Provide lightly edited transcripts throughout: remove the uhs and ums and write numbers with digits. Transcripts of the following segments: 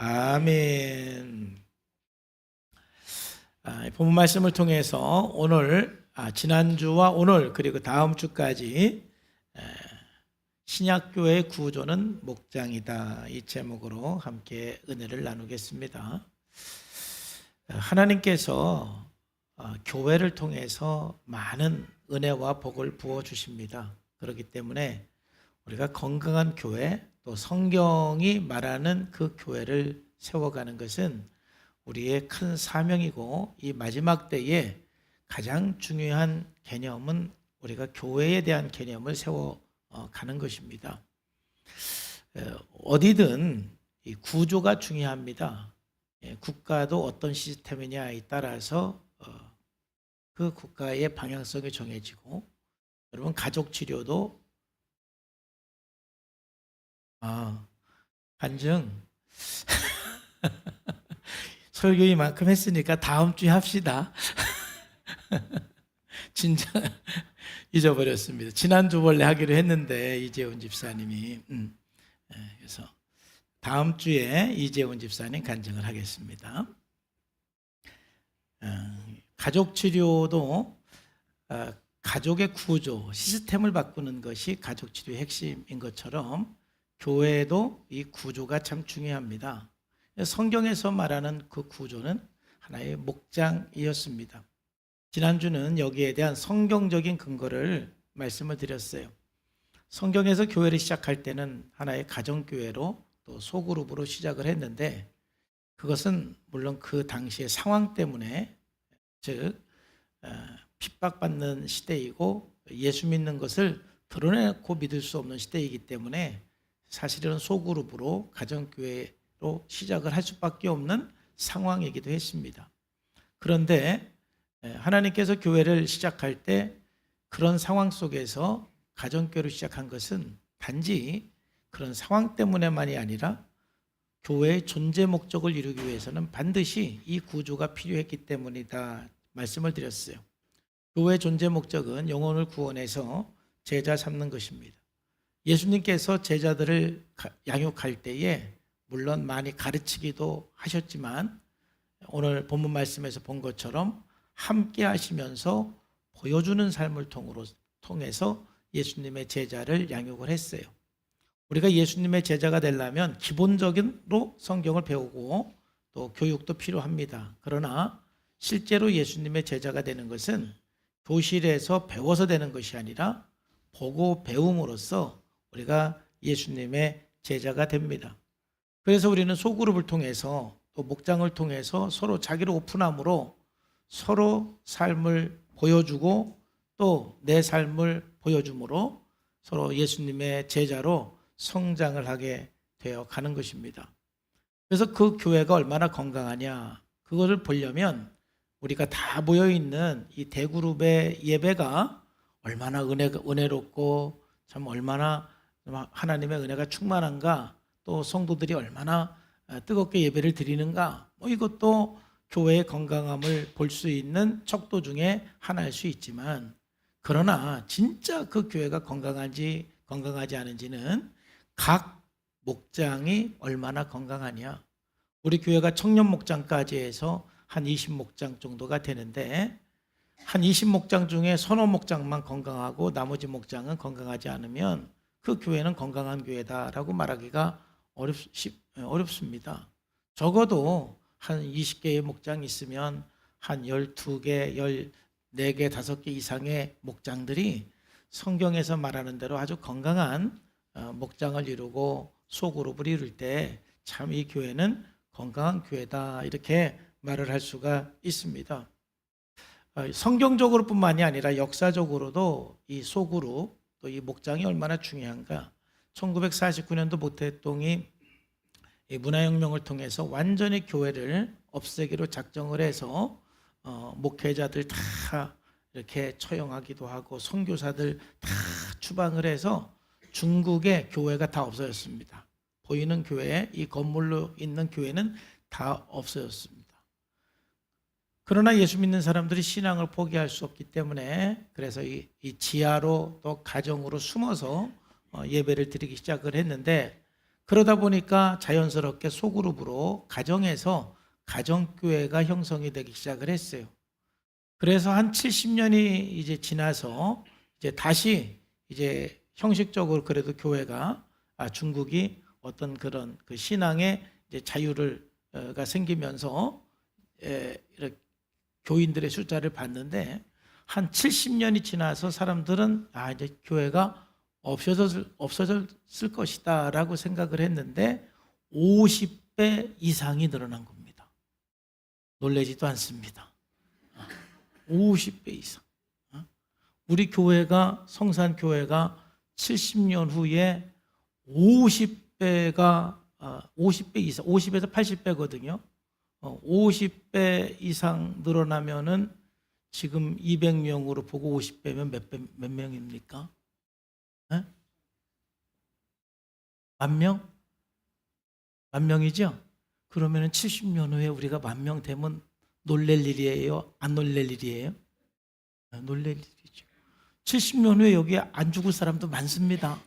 아멘. 본문 말씀을 통해서 오늘 지난주와 오늘 그리고 다음 주까지 신약교회의 구조는 목장이다, 이 제목으로 함께 은혜를 나누겠습니다. 하나님께서 교회를 통해서 많은 은혜와 복을 부어주십니다. 그렇기 때문에 우리가 건강한 교회, 또 성경이 말하는 그 교회를 세워가는 것은 우리의 큰 사명이고, 이 마지막 때에 가장 중요한 개념은 우리가 교회에 대한 개념을 세워가는 것입니다. 어디든 이 구조가 중요합니다. 국가도 어떤 시스템이냐에 따라서 그 국가의 방향성이 정해지고, 여러분 가족 치료도 간증 설교 이만큼 했으니까 다음 주에 합시다. 진짜 잊어버렸습니다. 지난주 원래 하기로 했는데 이재훈 집사님이 그래서 다음 주에 이재훈 집사님 간증을 하겠습니다. 가족 치료도 가족의 구조, 시스템을 바꾸는 것이 가족 치료의 핵심인 것처럼 교회도 이 구조가 참 중요합니다. 성경에서 말하는 그 구조는 하나의 목장이었습니다. 지난주는 여기에 대한 성경적인 근거를 말씀을 드렸어요. 성경에서 교회를 시작할 때는 하나의 가정교회로 또 소그룹으로 시작을 했는데, 그것은 물론 그 당시의 상황 때문에, 즉 핍박받는 시대이고 예수 믿는 것을 드러내고 믿을 수 없는 시대이기 때문에 사실은 소그룹으로 가정교회로 시작을 할 수밖에 없는 상황이기도 했습니다. 그런데 하나님께서 교회를 시작할 때 그런 상황 속에서 가정교회를 시작한 것은 단지 그런 상황 때문에만이 아니라 교회의 존재 목적을 이루기 위해서는 반드시 이 구조가 필요했기 때문이다 말씀을 드렸어요. 교회의 존재 목적은 영혼을 구원해서 제자 삼는 것입니다. 예수님께서 제자들을 양육할 때에 물론 많이 가르치기도 하셨지만, 오늘 본문 말씀에서 본 것처럼 함께 하시면서 보여주는 삶을 통해서 예수님의 제자를 양육을 했어요. 우리가 예수님의 제자가 되려면 기본적으로 성경을 배우고 또 교육도 필요합니다. 그러나 실제로 예수님의 제자가 되는 것은 교실에서 배워서 되는 것이 아니라 보고 배움으로써 우리가 예수님의 제자가 됩니다. 그래서 우리는 소그룹을 통해서 또 목장을 통해서 서로 자기를 오픈함으로 서로 삶을 보여주고 또 내 삶을 보여줌으로 서로 예수님의 제자로 성장을 하게 되어 가는 것입니다. 그래서 그 교회가 얼마나 건강하냐, 그것을 보려면 우리가 다 모여있는 이 대그룹의 예배가 얼마나 은혜롭고 참 얼마나 하나님의 은혜가 충만한가, 또 성도들이 얼마나 뜨겁게 예배를 드리는가, 이것도 교회의 건강함을 볼 수 있는 척도 중에 하나일 수 있지만, 그러나 진짜 그 교회가 건강한지 건강하지 않은지는 각 목장이 얼마나 건강하냐. 우리 교회가 청년 목장까지 해서 한 20목장 정도가 되는데, 한 20목장 중에 서너 목장만 건강하고 나머지 목장은 건강하지 않으면 그 교회는 건강한 교회다라고 말하기가 어렵습니다. 적어도 한 20개의 목장이 있으면 한 12개, 14개, 5개 이상의 목장들이 성경에서 말하는 대로 아주 건강한 목장을 이루고 소그룹을 이룰 때 참 이 교회는 건강한 교회다, 이렇게 말을 할 수가 있습니다. 성경적으로 뿐만이 아니라 역사적으로도 이 소그룹 또 이 목장이 얼마나 중요한가. 1949년도 모태동이 문화혁명을 통해서 완전히 교회를 없애기로 작정을 해서 목회자들 다 이렇게 처형하기도 하고 선교사들 다 추방을 해서 중국의 교회가 다 없어졌습니다. 보이는 교회, 이 건물로 있는 교회는 다 없어졌습니다. 그러나 예수 믿는 사람들이 신앙을 포기할 수 없기 때문에, 그래서 이 지하로 또 가정으로 숨어서 예배를 드리기 시작을 했는데, 그러다 보니까 자연스럽게 소그룹으로 가정에서 가정교회가 형성이 되기 시작을 했어요. 그래서 한 70년이 이제 지나서 이제 다시 이제 형식적으로 그래도 교회가 중국이 어떤 그런 그 신앙의 이제 자유가 생기면서 이렇게 교인들의 숫자를 봤는데 한 70년이 지나서 사람들은 이제 교회가 없어졌을 것이다라고 생각을 했는데 50배 이상이 늘어난 겁니다. 놀라지도 않습니다. 50배 이상. 우리 교회가 성산교회가 70년 후에 50배가 50배 이상, 50에서 80배거든요. 50배 이상 늘어나면은 지금 200명으로 보고 50배면 몇 명입니까? 네? 10,000명? 10,000명이죠? 그러면은 70년 후에 우리가 10,000명 되면 놀랄 일이에요? 안 놀랄 일이에요? 놀랄 일이죠. 70년 후에 여기 안 죽을 사람도 많습니다.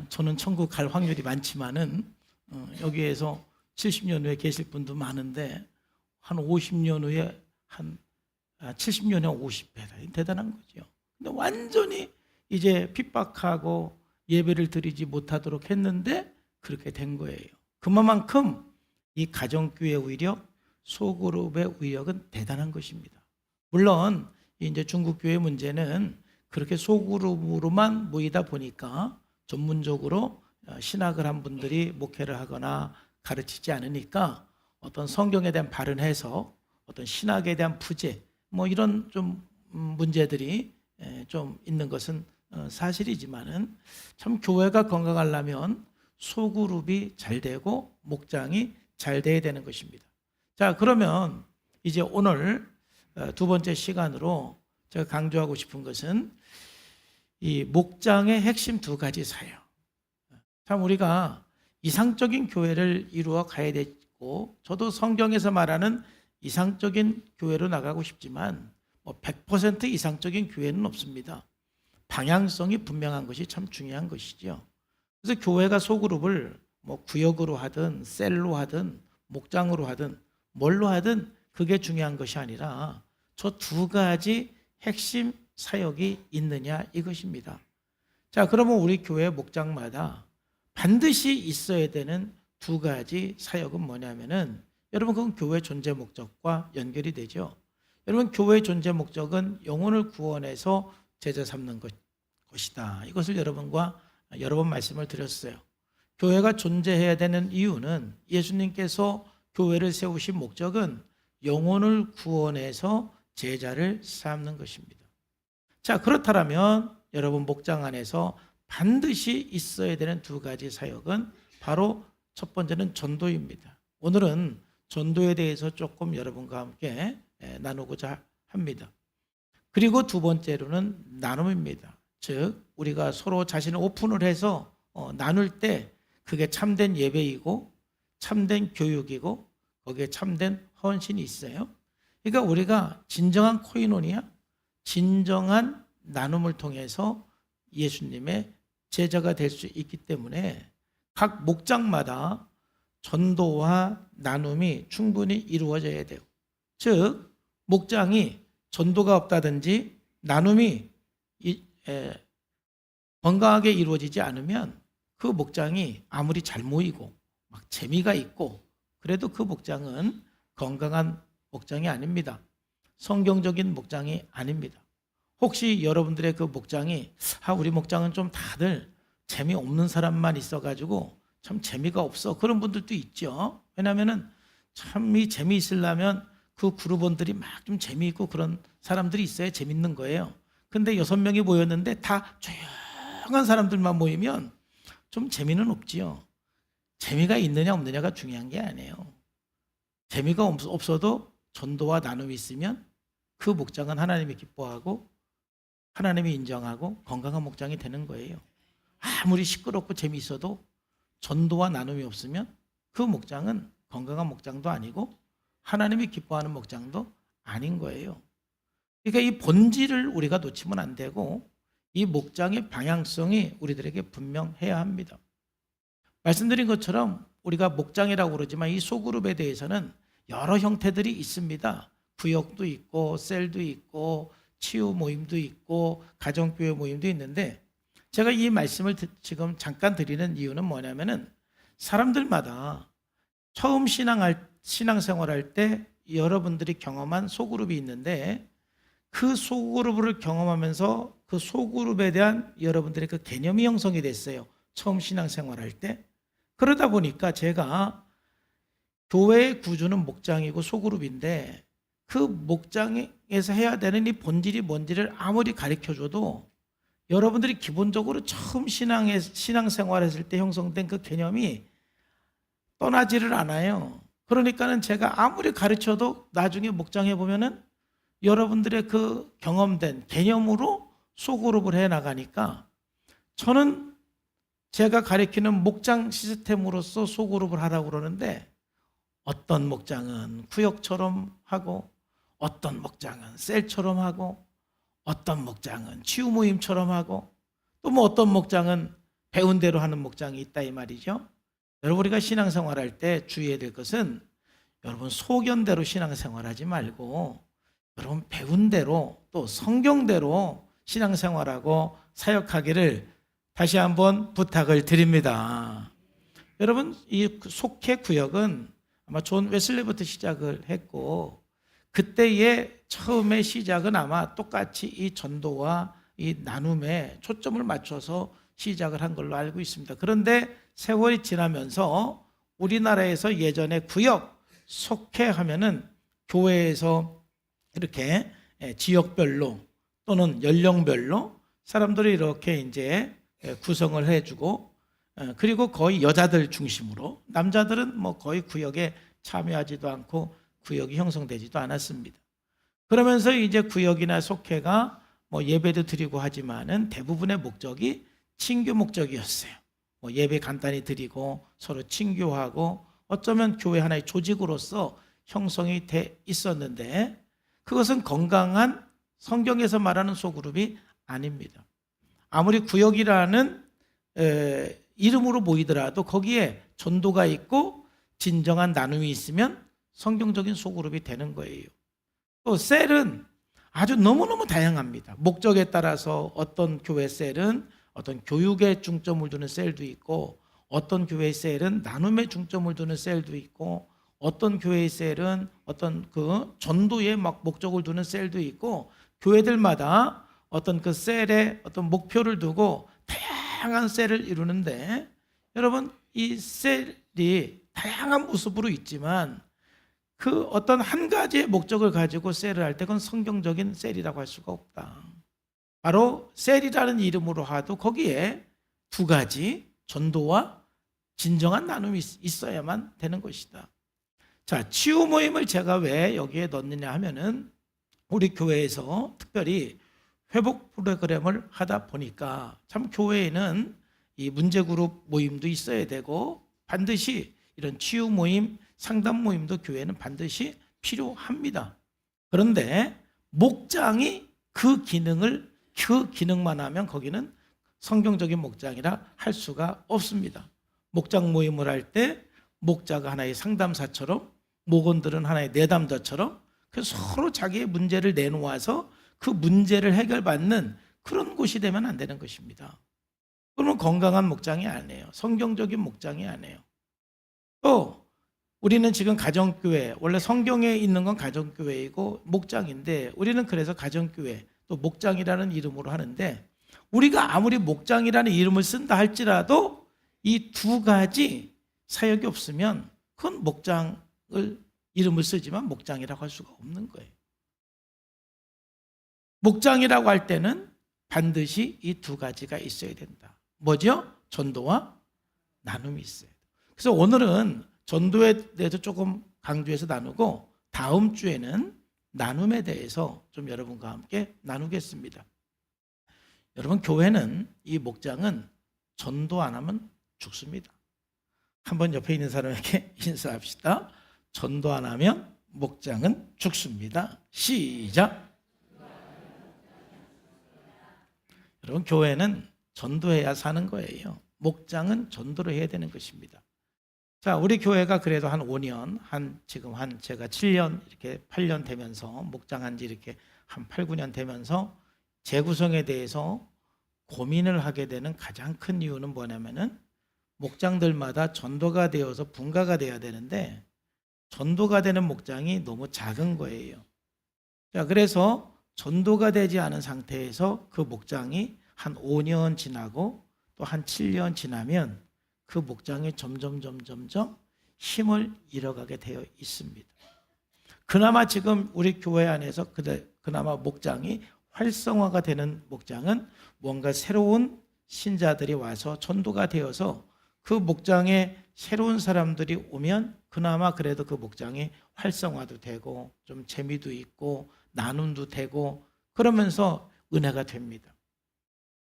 저는 천국 갈 확률이 많지만은 여기에서 70년 후에 계실 분도 많은데 한 50년 후에 한 70년에 50배다. 대단한 거죠. 근데 완전히 이제 핍박하고 예배를 드리지 못하도록 했는데 그렇게 된 거예요. 그만큼 이 가정교회의 위력, 소그룹의 위력은 대단한 것입니다. 물론 이제 중국 교회 문제는 그렇게 소그룹으로만 모이다 보니까 전문적으로 신학을 한 분들이 목회를 하거나 가르치지 않으니까 어떤 성경에 대한 바른 해석, 어떤 신학에 대한 부재, 뭐 이런 좀 문제들이 좀 있는 것은 사실이지만은 참 교회가 건강하려면 소그룹이 잘 되고 목장이 잘 돼야 되는 것입니다. 자, 그러면 이제 오늘 두 번째 시간으로 제가 강조하고 싶은 것은 이 목장의 핵심 두 가지 사역. 참 우리가 이상적인 교회를 이루어 가야 되고, 저도 성경에서 말하는 이상적인 교회로 나가고 싶지만 100% 이상적인 교회는 없습니다. 방향성이 분명한 것이 참 중요한 것이죠. 그래서 교회가 소그룹을 구역으로 하든 셀로 하든 목장으로 하든 뭘로 하든 그게 중요한 것이 아니라 저 두 가지 핵심 사역이 있느냐 이것입니다. 자, 그러면 우리 교회 목장마다 반드시 있어야 되는 두 가지 사역은 뭐냐면은, 여러분 그건 교회 존재 목적과 연결이 되죠. 여러분 교회의 존재 목적은 영혼을 구원해서 제자 삼는 것이다. 이것을 여러분과 여러 번 말씀을 드렸어요. 교회가 존재해야 되는 이유는, 예수님께서 교회를 세우신 목적은 영혼을 구원해서 제자를 삼는 것입니다. 자, 그렇다면 여러분 목장 안에서 반드시 있어야 되는 두 가지 사역은 바로 첫 번째는 전도입니다. 오늘은 전도에 대해서 조금 여러분과 함께 나누고자 합니다. 그리고 두 번째로는 나눔입니다. 즉 우리가 서로 자신을 오픈을 해서 나눌 때 그게 참된 예배이고 참된 교육이고 거기에 참된 헌신이 있어요. 그러니까 우리가 진정한 코이노니아, 진정한 나눔을 통해서 예수님의 제자가 될 수 있기 때문에 각 목장마다 전도와 나눔이 충분히 이루어져야 돼요. 즉 목장이 전도가 없다든지 나눔이 건강하게 이루어지지 않으면 그 목장이 아무리 잘 모이고 막 재미가 있고 그래도 그 목장은 건강한 목장이 아닙니다. 성경적인 목장이 아닙니다. 혹시 여러분들의 그 목장이 우리 목장은 좀 다들 재미없는 사람만 있어가지고 참 재미가 없어, 그런 분들도 있죠. 왜냐하면 참 이 재미있으려면 그 그룹원들이 막 좀 재미있고 그런 사람들이 있어야 재밌는 거예요. 근데 6명이 모였는데 다 조용한 사람들만 모이면 좀 재미는 없지요. 재미가 있느냐 없느냐가 중요한 게 아니에요. 재미가 없어도 전도와 나눔이 있으면 그 목장은 하나님이 기뻐하고 하나님이 인정하고 건강한 목장이 되는 거예요. 아무리 시끄럽고 재미있어도 전도와 나눔이 없으면 그 목장은 건강한 목장도 아니고 하나님이 기뻐하는 목장도 아닌 거예요. 그러니까 이 본질을 우리가 놓치면 안 되고 이 목장의 방향성이 우리들에게 분명해야 합니다. 말씀드린 것처럼 우리가 목장이라고 그러지만 이 소그룹에 대해서는 여러 형태들이 있습니다. 구역도 있고 셀도 있고 치유 모임도 있고 가정교회 모임도 있는데, 제가 이 말씀을 지금 잠깐 드리는 이유는 뭐냐면은 사람들마다 처음 신앙생활할 때 여러분들이 경험한 소그룹이 있는데, 그 소그룹을 경험하면서 그 소그룹에 대한 여러분들의 그 개념이 형성이 됐어요. 처음 신앙생활할 때. 그러다 보니까 제가 교회의 구조는 목장이고 소그룹인데, 그 목장에서 해야 되는 이 본질이 뭔지를 아무리 가르쳐줘도 여러분들이 기본적으로 처음 신앙생활했을 때 형성된 그 개념이 떠나지를 않아요. 그러니까는 제가 아무리 가르쳐도 나중에 목장에 보면은 여러분들의 그 경험된 개념으로 소그룹을 해 나가니까, 저는 제가 가르치는 목장 시스템으로서 소그룹을 하라고 그러는데, 어떤 목장은 구역처럼 하고 어떤 목장은 셀처럼 하고 어떤 목장은 치유 모임처럼 하고 또 뭐 어떤 목장은 배운 대로 하는 목장이 있다 이 말이죠. 여러분, 우리가 신앙생활할 때 주의해야 될 것은, 여러분 소견대로 신앙생활하지 말고 여러분 배운 대로 또 성경대로 신앙생활하고 사역하기를 다시 한번 부탁을 드립니다. 여러분, 이 속회 구역은 아마 존 웨슬리부터 시작을 했고, 그때의 처음의 시작은 아마 똑같이 이 전도와 이 나눔에 초점을 맞춰서 시작을 한 걸로 알고 있습니다. 그런데 세월이 지나면서 우리나라에서 예전에 구역, 속회하면은 교회에서 이렇게 지역별로 또는 연령별로 사람들이 이렇게 이제 구성을 해주고, 그리고 거의 여자들 중심으로, 남자들은 뭐 거의 구역에 참여하지도 않고 구역이 형성되지도 않았습니다. 그러면서 이제 구역이나 속회가 뭐 예배도 드리고 하지만은 대부분의 목적이 친교 목적이었어요. 뭐 예배 간단히 드리고 서로 친교하고 어쩌면 교회 하나의 조직으로서 형성이 돼 있었는데, 그것은 건강한 성경에서 말하는 소그룹이 아닙니다. 아무리 구역이라는 이름으로 모이더라도 거기에 전도가 있고 진정한 나눔이 있으면 성경적인 소그룹이 되는 거예요. 또 셀은 아주 너무너무 다양합니다. 목적에 따라서 어떤 교회 셀은 어떤 교육에 중점을 두는 셀도 있고, 어떤 교회 셀은 나눔에 중점을 두는 셀도 있고, 어떤 교회 셀은 어떤 그 전도에 막 목적을 두는 셀도 있고, 교회들마다 어떤 그 셀에 어떤 목표를 두고 다양한 셀을 이루는데, 여러분 이 셀이 다양한 모습으로 있지만 그 어떤 한 가지의 목적을 가지고 셀을 할 때 그건 성경적인 셀이라고 할 수가 없다. 바로 셀이라는 이름으로 하도 거기에 두 가지, 전도와 진정한 나눔이 있어야만 되는 것이다. 자, 치유 모임을 제가 왜 여기에 넣느냐 하면은, 우리 교회에서 특별히 회복 프로그램을 하다 보니까 참 교회에는 이 문제 그룹 모임도 있어야 되고, 반드시 이런 치유 모임, 상담 모임도 교회는 반드시 필요합니다. 그런데 목장이 그 기능만 하면 거기는 성경적인 목장이라 할 수가 없습니다. 목장 모임을 할 때 목자가 하나의 상담사처럼, 목원들은 하나의 내담자처럼 서로 자기의 문제를 내놓아서 그 문제를 해결받는 그런 곳이 되면 안 되는 것입니다. 그러면 건강한 목장이 아니에요. 성경적인 목장이 아니에요. 또 우리는 지금 가정교회, 원래 성경에 있는 건 가정교회이고 목장인데, 우리는 그래서 가정교회 또 목장이라는 이름으로 하는데, 우리가 아무리 목장이라는 이름을 쓴다 할지라도 이 두 가지 사역이 없으면 그건 목장을 이름을 쓰지만 목장이라고 할 수가 없는 거예요. 목장이라고 할 때는 반드시 이 두 가지가 있어야 된다. 뭐죠? 전도와 나눔이 있어야 돼요. 그래서 오늘은 전도에 대해서 조금 강조해서 나누고, 다음 주에는 나눔에 대해서 좀 여러분과 함께 나누겠습니다. 여러분, 교회는, 이 목장은 전도 안 하면 죽습니다. 한번 옆에 있는 사람에게 인사합시다. 전도 안 하면 목장은 죽습니다. 시작. 여러분, 교회는 전도해야 사는 거예요. 목장은 전도를 해야 되는 것입니다. 자, 우리 교회가 그래도 한 5년, 지금 제가 7년, 이렇게 8년 되면서, 목장한 지 이렇게 한 8, 9년 되면서 재구성에 대해서 고민을 하게 되는 가장 큰 이유는 뭐냐면은, 목장들마다 전도가 되어서 분가가 돼야 되는데, 전도가 되는 목장이 너무 작은 거예요. 자, 그래서 전도가 되지 않은 상태에서 그 목장이 한 5년 지나고 또 한 7년 지나면 그 목장이 점점 힘을 잃어가게 되어 있습니다. 그나마 지금 우리 교회 안에서 그나마 목장이 활성화가 되는 목장은 뭔가 새로운 신자들이 와서 전도가 되어서 그 목장에 새로운 사람들이 오면 그나마 그래도 그 목장이 활성화도 되고 좀 재미도 있고 나눔도 되고 그러면서 은혜가 됩니다.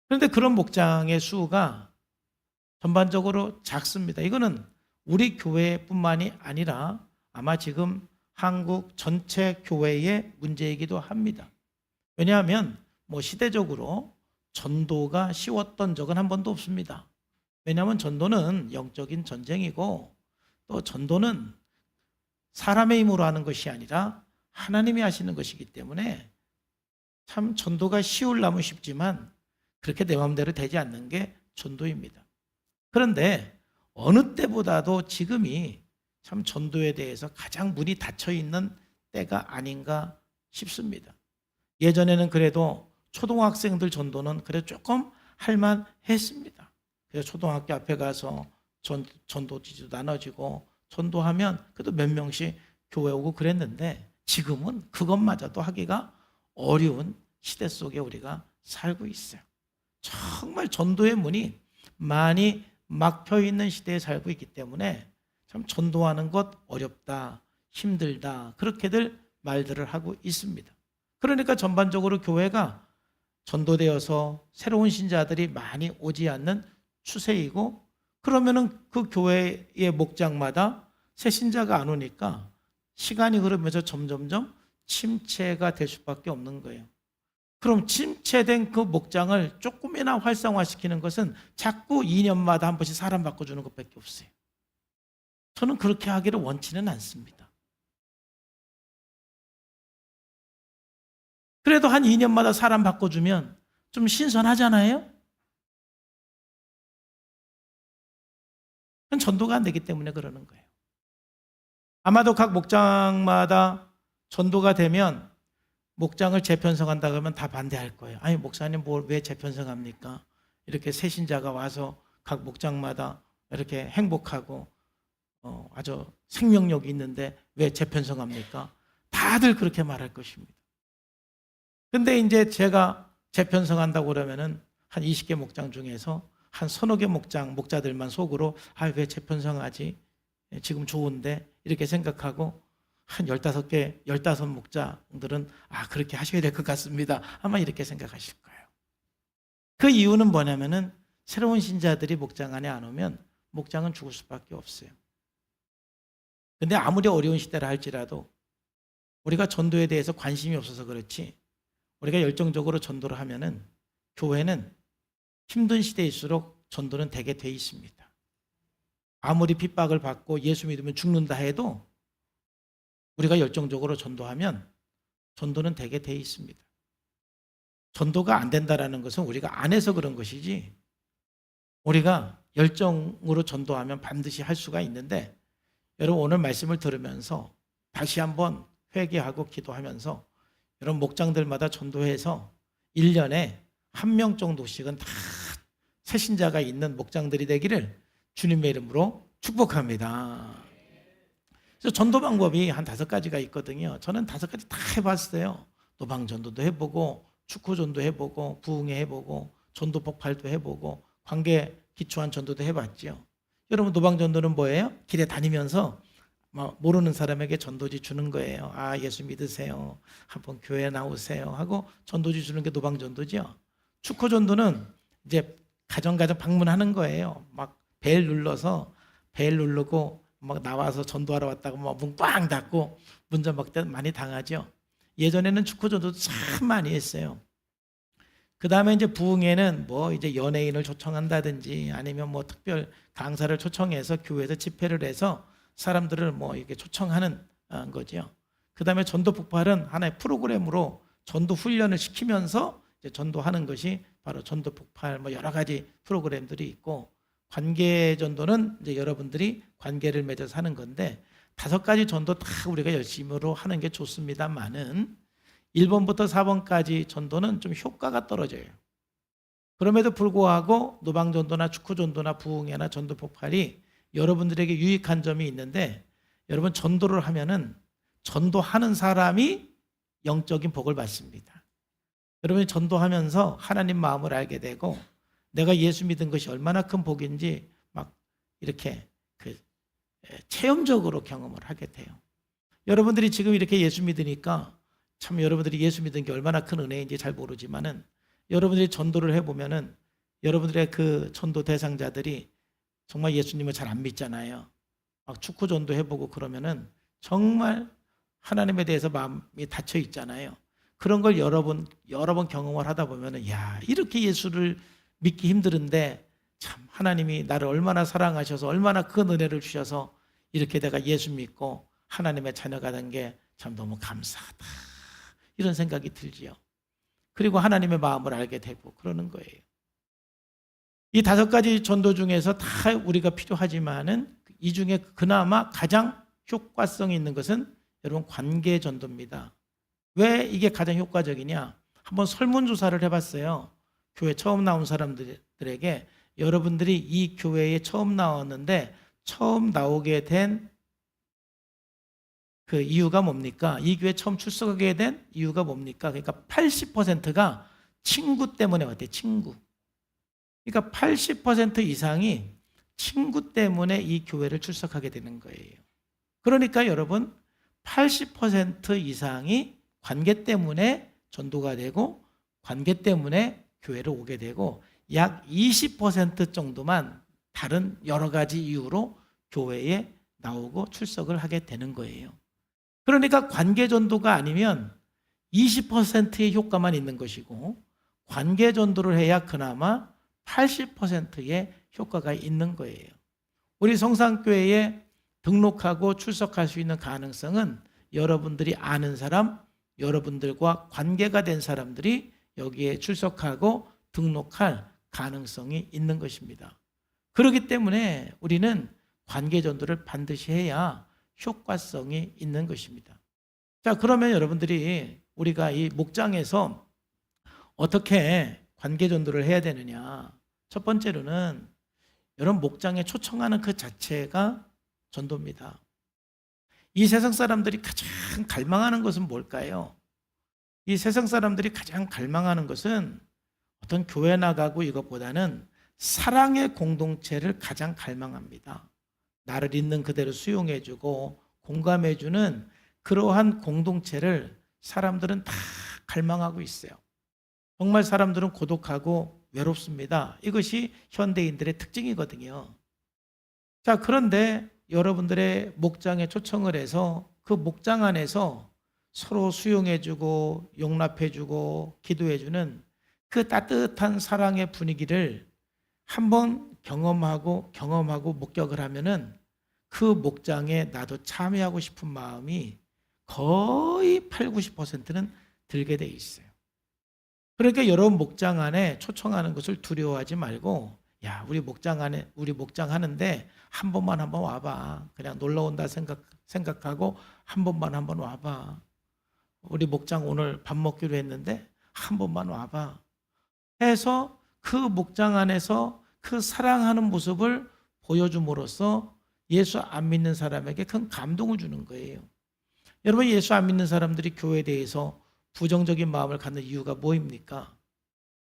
그런데 그런 목장의 수가 전반적으로 작습니다. 이거는 우리 교회뿐만이 아니라 아마 지금 한국 전체 교회의 문제이기도 합니다. 왜냐하면 시대적으로 전도가 쉬웠던 적은 한 번도 없습니다. 왜냐하면 전도는 영적인 전쟁이고 또 전도는 사람의 힘으로 하는 것이 아니라 하나님이 하시는 것이기 때문에 참 전도가 쉬우려면 쉽지만 그렇게 내 마음대로 되지 않는 게 전도입니다. 그런데 어느 때보다도 지금이 참 전도에 대해서 가장 문이 닫혀 있는 때가 아닌가 싶습니다. 예전에는 그래도 초등학생들 전도는 그래도 조금 할만했습니다. 그래서 초등학교 앞에 가서 전도지도 나눠지고 전도하면 그래도 몇 명씩 교회 오고 그랬는데 지금은 그것마저도 하기가 어려운 시대 속에 우리가 살고 있어요. 정말 전도의 문이 많이 막혀 있는 시대에 살고 있기 때문에 참 전도하는 것 어렵다, 힘들다 그렇게들 말들을 하고 있습니다. 그러니까 전반적으로 교회가 전도되어서 새로운 신자들이 많이 오지 않는 추세이고 그러면은 그 교회의 목장마다 새 신자가 안 오니까 시간이 흐르면서 점점점 침체가 될 수밖에 없는 거예요. 그럼 침체된 그 목장을 조금이나 활성화시키는 것은 자꾸 2년마다 한 번씩 사람 바꿔주는 것밖에 없어요. 저는 그렇게 하기를 원치는 않습니다. 그래도 한 2년마다 사람 바꿔주면 좀 신선하잖아요? 그건 전도가 안 되기 때문에 그러는 거예요. 아마도 각 목장마다 전도가 되면 목장을 재편성한다 그러면 다 반대할 거예요. 아니 목사님 왜 재편성합니까? 이렇게 새 신자가 와서 각 목장마다 이렇게 행복하고 아주 생명력이 있는데 왜 재편성합니까? 다들 그렇게 말할 것입니다. 근데 이제 제가 재편성한다고 그러면은 한 20개 목장 중에서 한 서너 개 목자들만 속으로 왜 재편성하지? 지금 좋은데 이렇게 생각하고 한 15개, 15목장들은 그렇게 하셔야 될 것 같습니다. 아마 이렇게 생각하실 거예요. 그 이유는 뭐냐면은 새로운 신자들이 목장 안에 안 오면 목장은 죽을 수밖에 없어요. 근데 아무리 어려운 시대라 할지라도 우리가 전도에 대해서 관심이 없어서 그렇지 우리가 열정적으로 전도를 하면은 교회는 힘든 시대일수록 전도는 되게 돼 있습니다. 아무리 핍박을 받고 예수 믿으면 죽는다 해도 우리가 열정적으로 전도하면 전도는 되게 돼 있습니다. 전도가 안 된다라는 것은 우리가 안 해서 그런 것이지 우리가 열정으로 전도하면 반드시 할 수가 있는데 여러분 오늘 말씀을 들으면서 다시 한번 회개하고 기도하면서 여러분 목장들마다 전도해서 1년에 한 명 정도씩은 다 새신자가 있는 목장들이 되기를 주님의 이름으로 축복합니다. 그래서 전도 방법이 한 5가지가 있거든요. 저는 5가지 다 해봤어요. 노방전도도 해보고 축구전도 해보고 부흥회 해보고 전도 폭발도 해보고 관계 기초한 전도도 해봤죠. 여러분 노방전도는 뭐예요? 길에 다니면서 모르는 사람에게 전도지 주는 거예요. 예수 믿으세요. 한번 교회 나오세요 하고 전도지 주는 게 노방전도죠. 축구전도는 이제 가정 방문하는 거예요. 벨 누르고 나와서 전도하러 왔다고 문 꽝 닫고 문전 박대 많이 당하죠. 예전에는 축구전도도 참 많이 했어요. 그 다음에 이제 부흥회는 뭐 이제 연예인을 초청한다든지 아니면 뭐 특별 강사를 초청해서 교회에서 집회를 해서 사람들을 뭐 이렇게 초청하는 거죠. 그 다음에 전도 폭발은 하나의 프로그램으로 전도 훈련을 시키면서 이제 전도하는 것이 바로 전도 폭발 뭐 여러 가지 프로그램들이 있고, 관계 전도는 이제 여러분들이 관계를 맺어서 하는 건데, 5가지 전도 다 우리가 열심으로 하는 게 좋습니다만은 1번부터 4번까지 전도는 좀 효과가 떨어져요. 그럼에도 불구하고 노방전도나 축구전도나 부흥회나 전도 폭발이 여러분들에게 유익한 점이 있는데, 여러분 전도를 하면은 전도하는 사람이 영적인 복을 받습니다. 여러분이 전도하면서 하나님 마음을 알게 되고 내가 예수 믿은 것이 얼마나 큰 복인지 막 이렇게 체험적으로 경험을 하게 돼요. 여러분들이 지금 이렇게 예수 믿으니까 참 여러분들이 예수 믿은 게 얼마나 큰 은혜인지 잘 모르지만은, 여러분들이 전도를 해보면은 여러분들의 그 전도 대상자들이 정말 예수님을 잘 안 믿잖아요. 막 축구 전도 해보고 그러면은 정말 하나님에 대해서 마음이 닫혀 있잖아요. 그런 걸 여러 번 경험을 하다 보면은, 야, 이렇게 예수를 믿기 힘들은데 참 하나님이 나를 얼마나 사랑하셔서 얼마나 큰 은혜를 주셔서 이렇게 내가 예수 믿고 하나님의 자녀가 된 게 참 너무 감사하다, 이런 생각이 들지요. 그리고 하나님의 마음을 알게 되고 그러는 거예요. 이 5가지 전도 중에서 다 우리가 필요하지만은 이 중에 그나마 가장 효과성이 있는 것은 여러분 관계 전도입니다. 왜 이게 가장 효과적이냐? 한번 설문조사를 해봤어요. 교회 처음 나온 사람들에게 여러분들이 이 교회에 처음 나왔는데 처음 나오게 된 그 이유가 뭡니까? 이 교회 처음 출석하게 된 이유가 뭡니까? 그러니까 80%가 친구 때문에 왔대요. 친구. 그러니까 80% 이상이 친구 때문에 이 교회를 출석하게 되는 거예요. 그러니까 여러분 80% 이상이 관계 때문에 전도가 되고 관계 때문에 교회를 오게 되고, 약 20% 정도만 다른 여러 가지 이유로 교회에 나오고 출석을 하게 되는 거예요. 그러니까 관계 전도가 아니면 20%의 효과만 있는 것이고, 관계 전도를 해야 그나마 80%의 효과가 있는 거예요. 우리 성산교회에 등록하고 출석할 수 있는 가능성은 여러분들이 아는 사람, 여러분들과 관계가 된 사람들이 여기에 출석하고 등록할 가능성이 있는 것입니다. 그렇기 때문에 우리는 관계 전도를 반드시 해야 효과성이 있는 것입니다. 자, 그러면 여러분들이 우리가 이 목장에서 어떻게 관계 전도를 해야 되느냐? 첫 번째로는 여러분 목장에 초청하는 그 자체가 전도입니다. 이 세상 사람들이 가장 갈망하는 것은 뭘까요? 이 세상 사람들이 가장 갈망하는 것은 어떤 교회 나가고 이것보다는 사랑의 공동체를 가장 갈망합니다. 나를 있는 그대로 수용해주고 공감해주는 그러한 공동체를 사람들은 다 갈망하고 있어요. 정말 사람들은 고독하고 외롭습니다. 이것이 현대인들의 특징이거든요. 자, 그런데 여러분들의 목장에 초청을 해서 그 목장 안에서 서로 수용해주고 용납해주고 기도해주는 그 따뜻한 사랑의 분위기를 한번 경험하고 목격을 하면은 그 목장에 나도 참여하고 싶은 마음이 거의 8, 90%는 들게 돼 있어요. 그러니까 여러분 목장 안에 초청하는 것을 두려워하지 말고, 야, 우리 목장 하는데 한 번만 한번 와봐. 그냥 놀러 온다 생각하고 한 번만 한번 와봐. 우리 목장 오늘 밥 먹기로 했는데 한 번만 와봐. 해서 그 목장 안에서 그 사랑하는 모습을 보여줌으로써 예수 안 믿는 사람에게 큰 감동을 주는 거예요. 여러분, 예수 안 믿는 사람들이 교회에 대해서 부정적인 마음을 갖는 이유가 뭐입니까?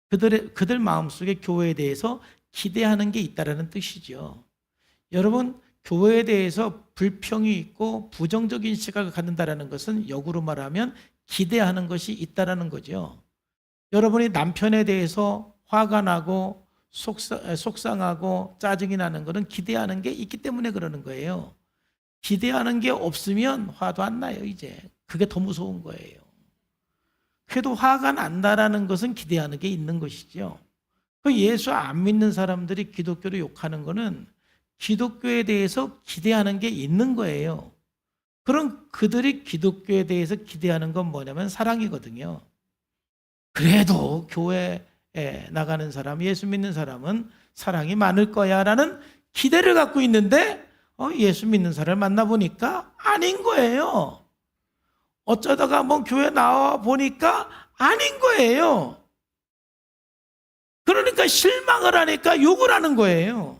그들 마음속에 교회에 대해서 기대하는 게 있다라는 뜻이죠. 여러분, 교회에 대해서 불평이 있고 부정적인 시각을 갖는다라는 것은 역으로 말하면 기대하는 것이 있다라는 거죠. 여러분이 남편에 대해서 화가 나고 속상하고 짜증이 나는 것은 기대하는 게 있기 때문에 그러는 거예요. 기대하는 게 없으면 화도 안 나요, 이제. 그게 더 무서운 거예요. 그래도 화가 난다라는 것은 기대하는 게 있는 것이죠. 그 예수 안 믿는 사람들이 기독교를 욕하는 것은 기독교에 대해서 기대하는 게 있는 거예요. 그럼 그들이 기독교에 대해서 기대하는 건 뭐냐면 사랑이거든요. 그래도 교회에 나가는 사람, 예수 믿는 사람은 사랑이 많을 거야 라는 기대를 갖고 있는데 예수 믿는 사람을 만나보니까 아닌 거예요. 어쩌다가 한번 교회 나와 보니까 아닌 거예요. 그러니까 실망을 하니까 욕을 하는 거예요.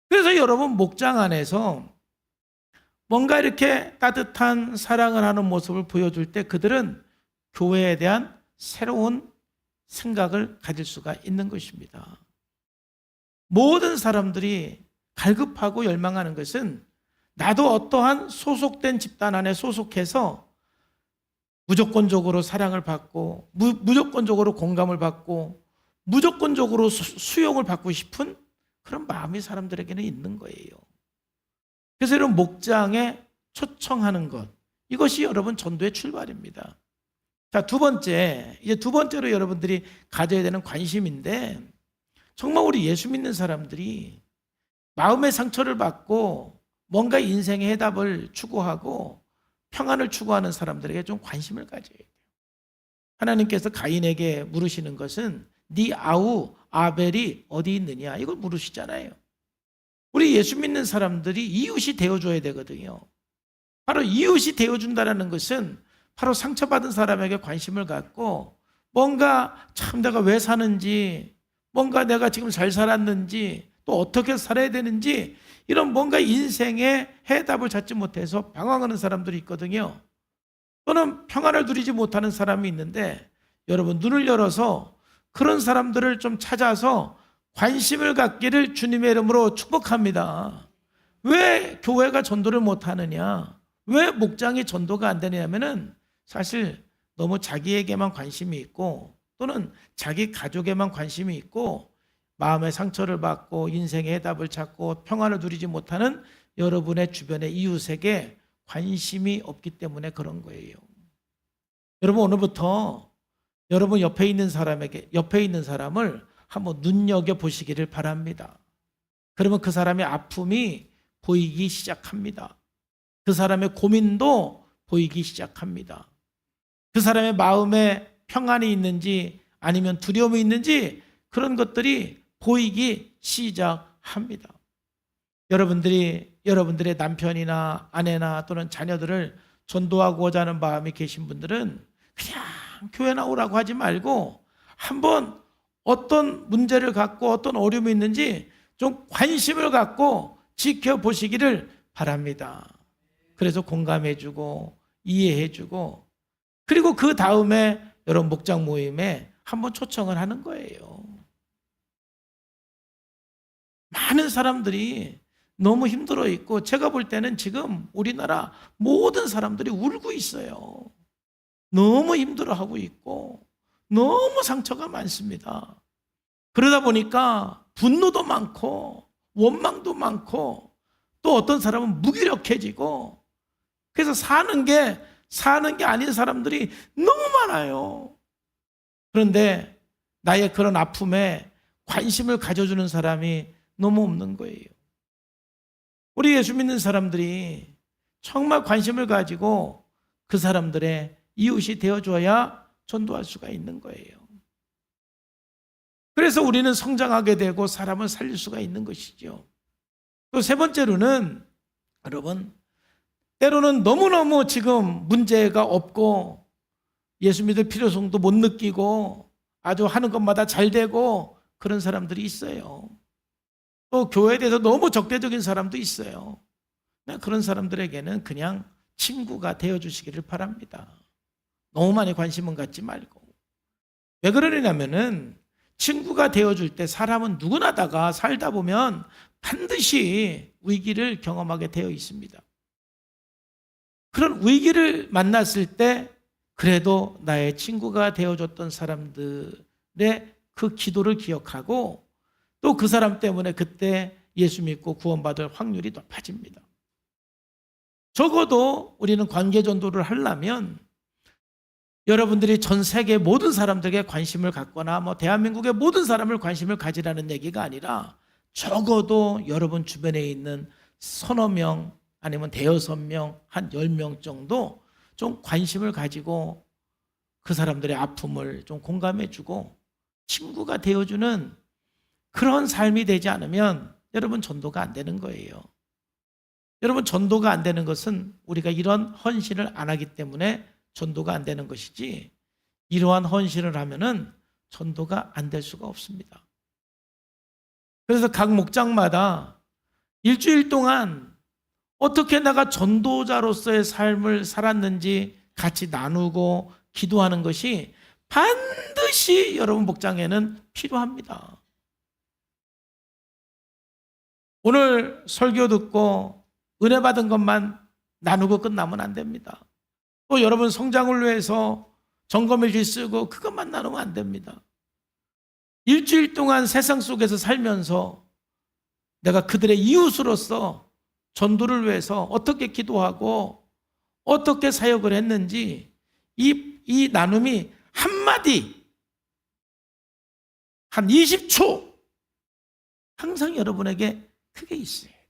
그래서 여러분 목장 안에서 뭔가 이렇게 따뜻한 사랑을 하는 모습을 보여줄 때 그들은 교회에 대한 새로운 생각을 가질 수가 있는 것입니다. 모든 사람들이 갈급하고 열망하는 것은 나도 어떠한 소속된 집단 안에 소속해서 무조건적으로 사랑을 받고 무조건적으로 공감을 받고 무조건적으로 수용을 받고 싶은 그런 마음이 사람들에게는 있는 거예요. 그래서 이런 목장에 초청하는 것, 이것이 여러분 전도의 출발입니다. 자, 두 번째로 여러분들이 가져야 되는 관심인데, 정말 우리 예수 믿는 사람들이 마음의 상처를 받고 뭔가 인생의 해답을 추구하고 평안을 추구하는 사람들에게 좀 관심을 가져야 돼요. 하나님께서 가인에게 물으시는 것은 네 아우 아벨이 어디 있느냐, 이걸 물으시잖아요. 우리 예수 믿는 사람들이 이웃이 되어줘야 되거든요. 바로 이웃이 되어준다는 것은 바로 상처받은 사람에게 관심을 갖고 뭔가 참 내가 왜 사는지, 뭔가 내가 지금 잘 살았는지, 또 어떻게 살아야 되는지, 이런 뭔가 인생의 해답을 찾지 못해서 방황하는 사람들이 있거든요. 또는 평안을 누리지 못하는 사람이 있는데, 여러분 눈을 열어서 그런 사람들을 좀 찾아서 관심을 갖기를 주님의 이름으로 축복합니다. 왜 교회가 전도를 못하느냐, 왜 목장이 전도가 안 되냐면은 사실 너무 자기에게만 관심이 있고 또는 자기 가족에만 관심이 있고 마음의 상처를 받고 인생의 해답을 찾고 평안을 누리지 못하는 여러분의 주변의 이웃에게 관심이 없기 때문에 그런 거예요. 여러분 오늘부터 여러분 옆에 있는 사람을 한번 눈여겨보시기를 바랍니다. 그러면 그 사람의 아픔이 보이기 시작합니다. 그 사람의 고민도 보이기 시작합니다. 그 사람의 마음에 평안이 있는지 아니면 두려움이 있는지 그런 것들이 보이기 시작합니다. 여러분들의 남편이나 아내나 또는 자녀들을 전도하고자 하는 마음이 계신 분들은 그냥 교회 나오라고 하지 말고 한번 어떤 문제를 갖고 어떤 어려움이 있는지 좀 관심을 갖고 지켜보시기를 바랍니다. 그래서 공감해주고 이해해주고, 그리고 그 다음에 여러분 목장 모임에 한번 초청을 하는 거예요. 많은 사람들이 너무 힘들어 있고, 제가 볼 때는 지금 우리나라 모든 사람들이 울고 있어요. 너무 힘들어하고 있고 너무 상처가 많습니다. 그러다 보니까 분노도 많고 원망도 많고 또 어떤 사람은 무기력해지고, 그래서 사는 게 아닌 사람들이 너무 많아요. 그런데 나의 그런 아픔에 관심을 가져주는 사람이 너무 없는 거예요. 우리 예수 믿는 사람들이 정말 관심을 가지고 그 사람들의 이웃이 되어줘야 전도할 수가 있는 거예요. 그래서 우리는 성장하게 되고 사람을 살릴 수가 있는 것이죠. 또 세 번째로는 여러분, 때로는 너무너무 지금 문제가 없고 예수 믿을 필요성도 못 느끼고 아주 하는 것마다 잘 되고 그런 사람들이 있어요. 또 교회에 대해서 너무 적대적인 사람도 있어요. 그런 사람들에게는 그냥 친구가 되어주시기를 바랍니다. 너무 많이 관심은 갖지 말고. 왜 그러냐면은 친구가 되어줄 때 사람은 누구나 다가 살다 보면 반드시 위기를 경험하게 되어 있습니다. 그런 위기를 만났을 때 그래도 나의 친구가 되어줬던 사람들의 그 기도를 기억하고 또 그 사람 때문에 그때 예수 믿고 구원받을 확률이 높아집니다. 적어도 우리는 관계 전도를 하려면 여러분들이 전 세계 모든 사람들에게 관심을 갖거나 대한민국의 모든 사람을 관심을 가지라는 얘기가 아니라 적어도 여러분 주변에 있는 서너 명 아니면 대여섯 명, 한 10명 정도 좀 관심을 가지고 그 사람들의 아픔을 좀 공감해주고 친구가 되어주는 그런 삶이 되지 않으면 여러분 전도가 안 되는 거예요. 여러분 전도가 안 되는 것은 우리가 이런 헌신을 안 하기 때문에 전도가 안 되는 것이지, 이러한 헌신을 하면은 전도가 안 될 수가 없습니다. 그래서 각 목장마다 일주일 동안 어떻게 내가 전도자로서의 삶을 살았는지 같이 나누고 기도하는 것이 반드시 여러분 목장에는 필요합니다. 오늘 설교 듣고 은혜 받은 것만 나누고 끝나면 안 됩니다. 또 여러분 성장을 위해서 점검일지 쓰고 그것만 나누면 안 됩니다. 일주일 동안 세상 속에서 살면서 내가 그들의 이웃으로서 전도를 위해서 어떻게 기도하고 어떻게 사역을 했는지 이 나눔이 한마디, 한 20초 항상 여러분에게 그게 있어야 돼요.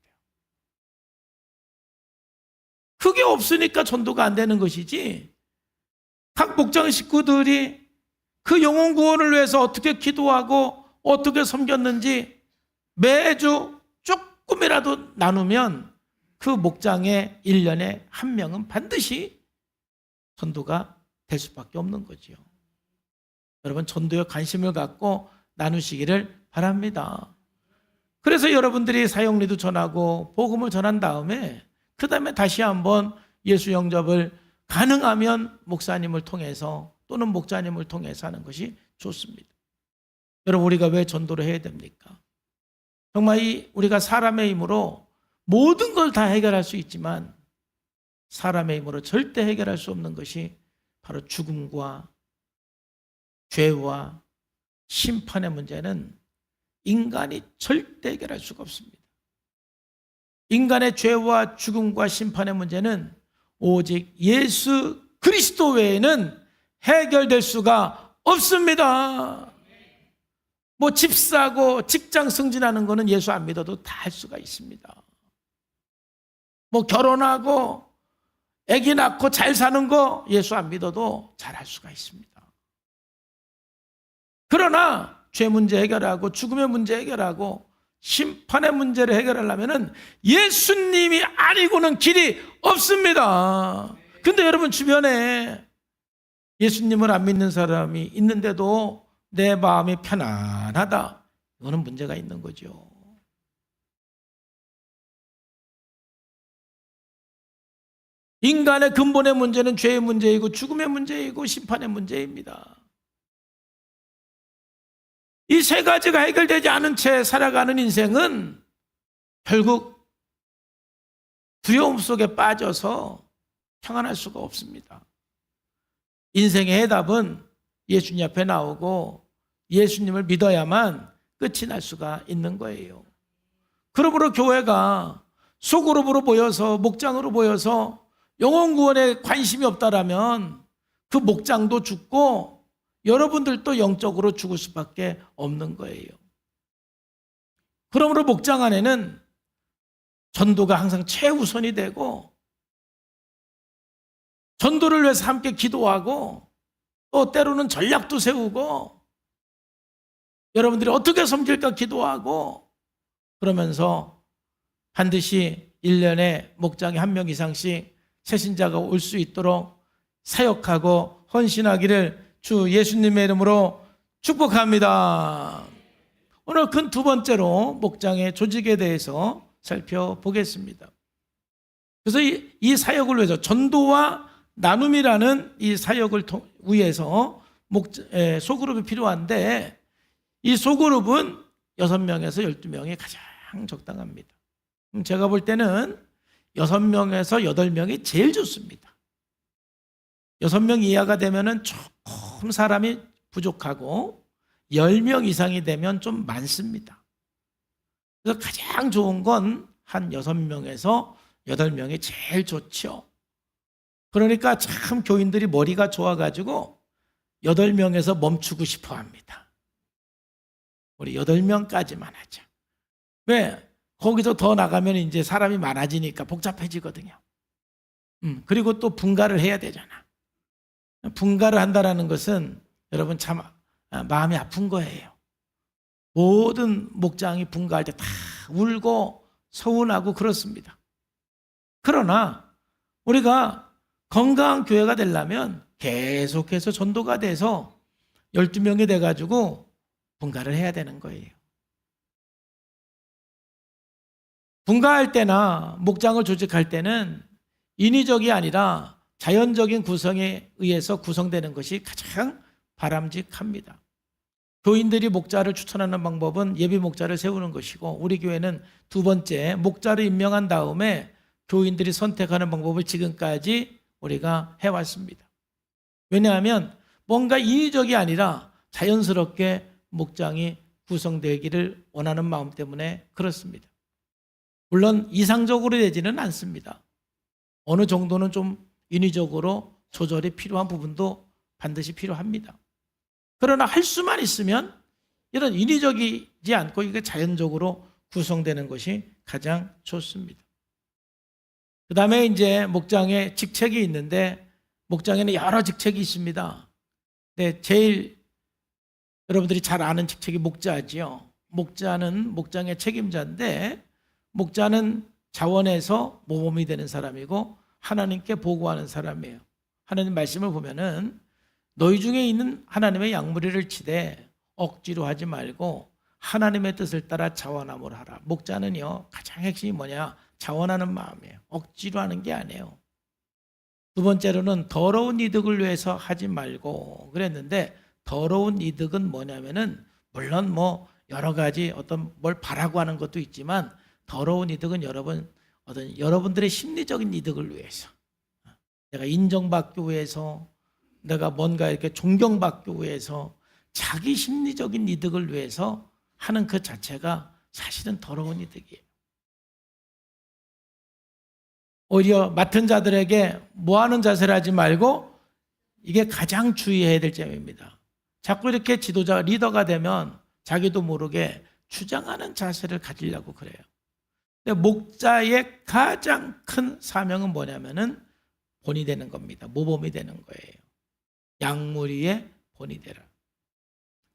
그게 없으니까 전도가 안 되는 것이지, 각 목장 식구들이 그 영혼 구원을 위해서 어떻게 기도하고 어떻게 섬겼는지 매주 조금이라도 나누면 그 목장의 1년에 한 명은 반드시 전도가 될 수밖에 없는 거죠. 여러분 전도에 관심을 갖고 나누시기를 바랍니다. 그래서 여러분들이 사역리도 전하고 복음을 전한 다음에 그 다음에 다시 한번 예수 영접을 가능하면 목사님을 통해서 또는 목자님을 통해서 하는 것이 좋습니다. 여러분 우리가 왜 전도를 해야 됩니까? 정말 우리가 사람의 힘으로 모든 걸 다 해결할 수 있지만 사람의 힘으로 절대 해결할 수 없는 것이 바로 죽음과 죄와 심판의 문제는 인간이 절대 해결할 수가 없습니다. 인간의 죄와 죽음과 심판의 문제는 오직 예수 그리스도 외에는 해결될 수가 없습니다. 집 사고 직장 승진하는 거는 예수 안 믿어도 다 할 수가 있습니다. 결혼하고 아기 낳고 잘 사는 거 예수 안 믿어도 잘 할 수가 있습니다. 그러나 죄 문제 해결하고 죽음의 문제 해결하고 심판의 문제를 해결하려면 예수님이 아니고는 길이 없습니다. 근데 여러분 주변에 예수님을 안 믿는 사람이 있는데도 내 마음이 편안하다, 이거는 문제가 있는 거죠. 인간의 근본의 문제는 죄의 문제이고 죽음의 문제이고 심판의 문제입니다. 이 세 가지가 해결되지 않은 채 살아가는 인생은 결국 두려움 속에 빠져서 평안할 수가 없습니다. 인생의 해답은 예수님 앞에 나오고 예수님을 믿어야만 끝이 날 수가 있는 거예요. 그러므로 교회가 소그룹으로 모여서 목장으로 모여서 영혼 구원에 관심이 없다라면 그 목장도 죽고 여러분들도 영적으로 죽을 수밖에 없는 거예요. 그러므로 목장 안에는 전도가 항상 최우선이 되고 전도를 위해서 함께 기도하고 또 때로는 전략도 세우고 여러분들이 어떻게 섬길까 기도하고 그러면서 반드시 1년에 목장에 한 명 이상씩 새신자가 올 수 있도록 사역하고 헌신하기를 주 예수님의 이름으로 축복합니다. 오늘 큰 두 번째로 목장의 조직에 대해서 살펴보겠습니다. 그래서 이 사역을 위해서 전도와 나눔이라는 이 사역을 위해서 소그룹이 필요한데 이 소그룹은 6명에서 12명이 가장 적당합니다. 제가 볼 때는 6명에서 8명이 제일 좋습니다. 6명 이하가 되면은 조금 사람이 부족하고 10명 이상이 되면 좀 많습니다. 그래서 가장 좋은 건 한 6명에서 8명이 제일 좋죠. 그러니까 참 교인들이 머리가 좋아가지고 8명에서 멈추고 싶어 합니다. 우리 8명까지만 하자. 왜? 거기서 더 나가면 이제 사람이 많아지니까 복잡해지거든요. 그리고 또 분가를 해야 되잖아. 분가를 한다는 것은 여러분 참 마음이 아픈 거예요. 모든 목장이 분가할 때 다 울고 서운하고 그렇습니다. 그러나 우리가 건강한 교회가 되려면 계속해서 전도가 돼서 12명이 돼가지고 분가를 해야 되는 거예요. 분가할 때나 목장을 조직할 때는 인위적이 아니라 자연적인 구성에 의해서 구성되는 것이 가장 바람직합니다. 교인들이 목자를 추천하는 방법은 예비 목자를 세우는 것이고, 우리 교회는 두 번째 목자를 임명한 다음에 교인들이 선택하는 방법을 지금까지 우리가 해왔습니다. 왜냐하면 뭔가 인위적이 아니라 자연스럽게 목장이 구성되기를 원하는 마음 때문에 그렇습니다. 물론 이상적으로 되지는 않습니다. 어느 정도는 좀 인위적으로 조절이 필요한 부분도 반드시 필요합니다. 그러나 할 수만 있으면 이런 인위적이지 않고 이게 자연적으로 구성되는 것이 가장 좋습니다. 그 다음에 이제 목장에 직책이 있는데, 목장에는 여러 직책이 있습니다. 근데 제일 여러분들이 잘 아는 직책이 목자지요. 목자는 목장의 책임자인데, 목자는 자원에서 모범이 되는 사람이고 하나님께 보고하는 사람이에요. 하나님 말씀을 보면은 너희 중에 있는 하나님의 양무리를 치되 억지로 하지 말고 하나님의 뜻을 따라 자원함을 하라. 목자는요, 가장 핵심이 뭐냐? 자원하는 마음이에요. 억지로 하는 게 아니에요. 두 번째로는 더러운 이득을 위해서 하지 말고 그랬는데, 더러운 이득은 뭐냐면은 물론 뭐 여러 가지 어떤 뭘 바라고 하는 것도 있지만, 더러운 이득은 여러분들의 심리적인 이득을 위해서, 내가 인정받기 위해서, 내가 뭔가 이렇게 존경받기 위해서, 자기 심리적인 이득을 위해서 하는 그 자체가 사실은 더러운 이득이에요. 오히려 맡은 자들에게 뭐하는 자세를 하지 말고, 이게 가장 주의해야 될 점입니다. 자꾸 이렇게 지도자, 리더가 되면 자기도 모르게 주장하는 자세를 가지려고 그래요. 근데 목자의 가장 큰 사명은 뭐냐면은 본이 되는 겁니다. 모범이 되는 거예요. 양무리의 본이 되라.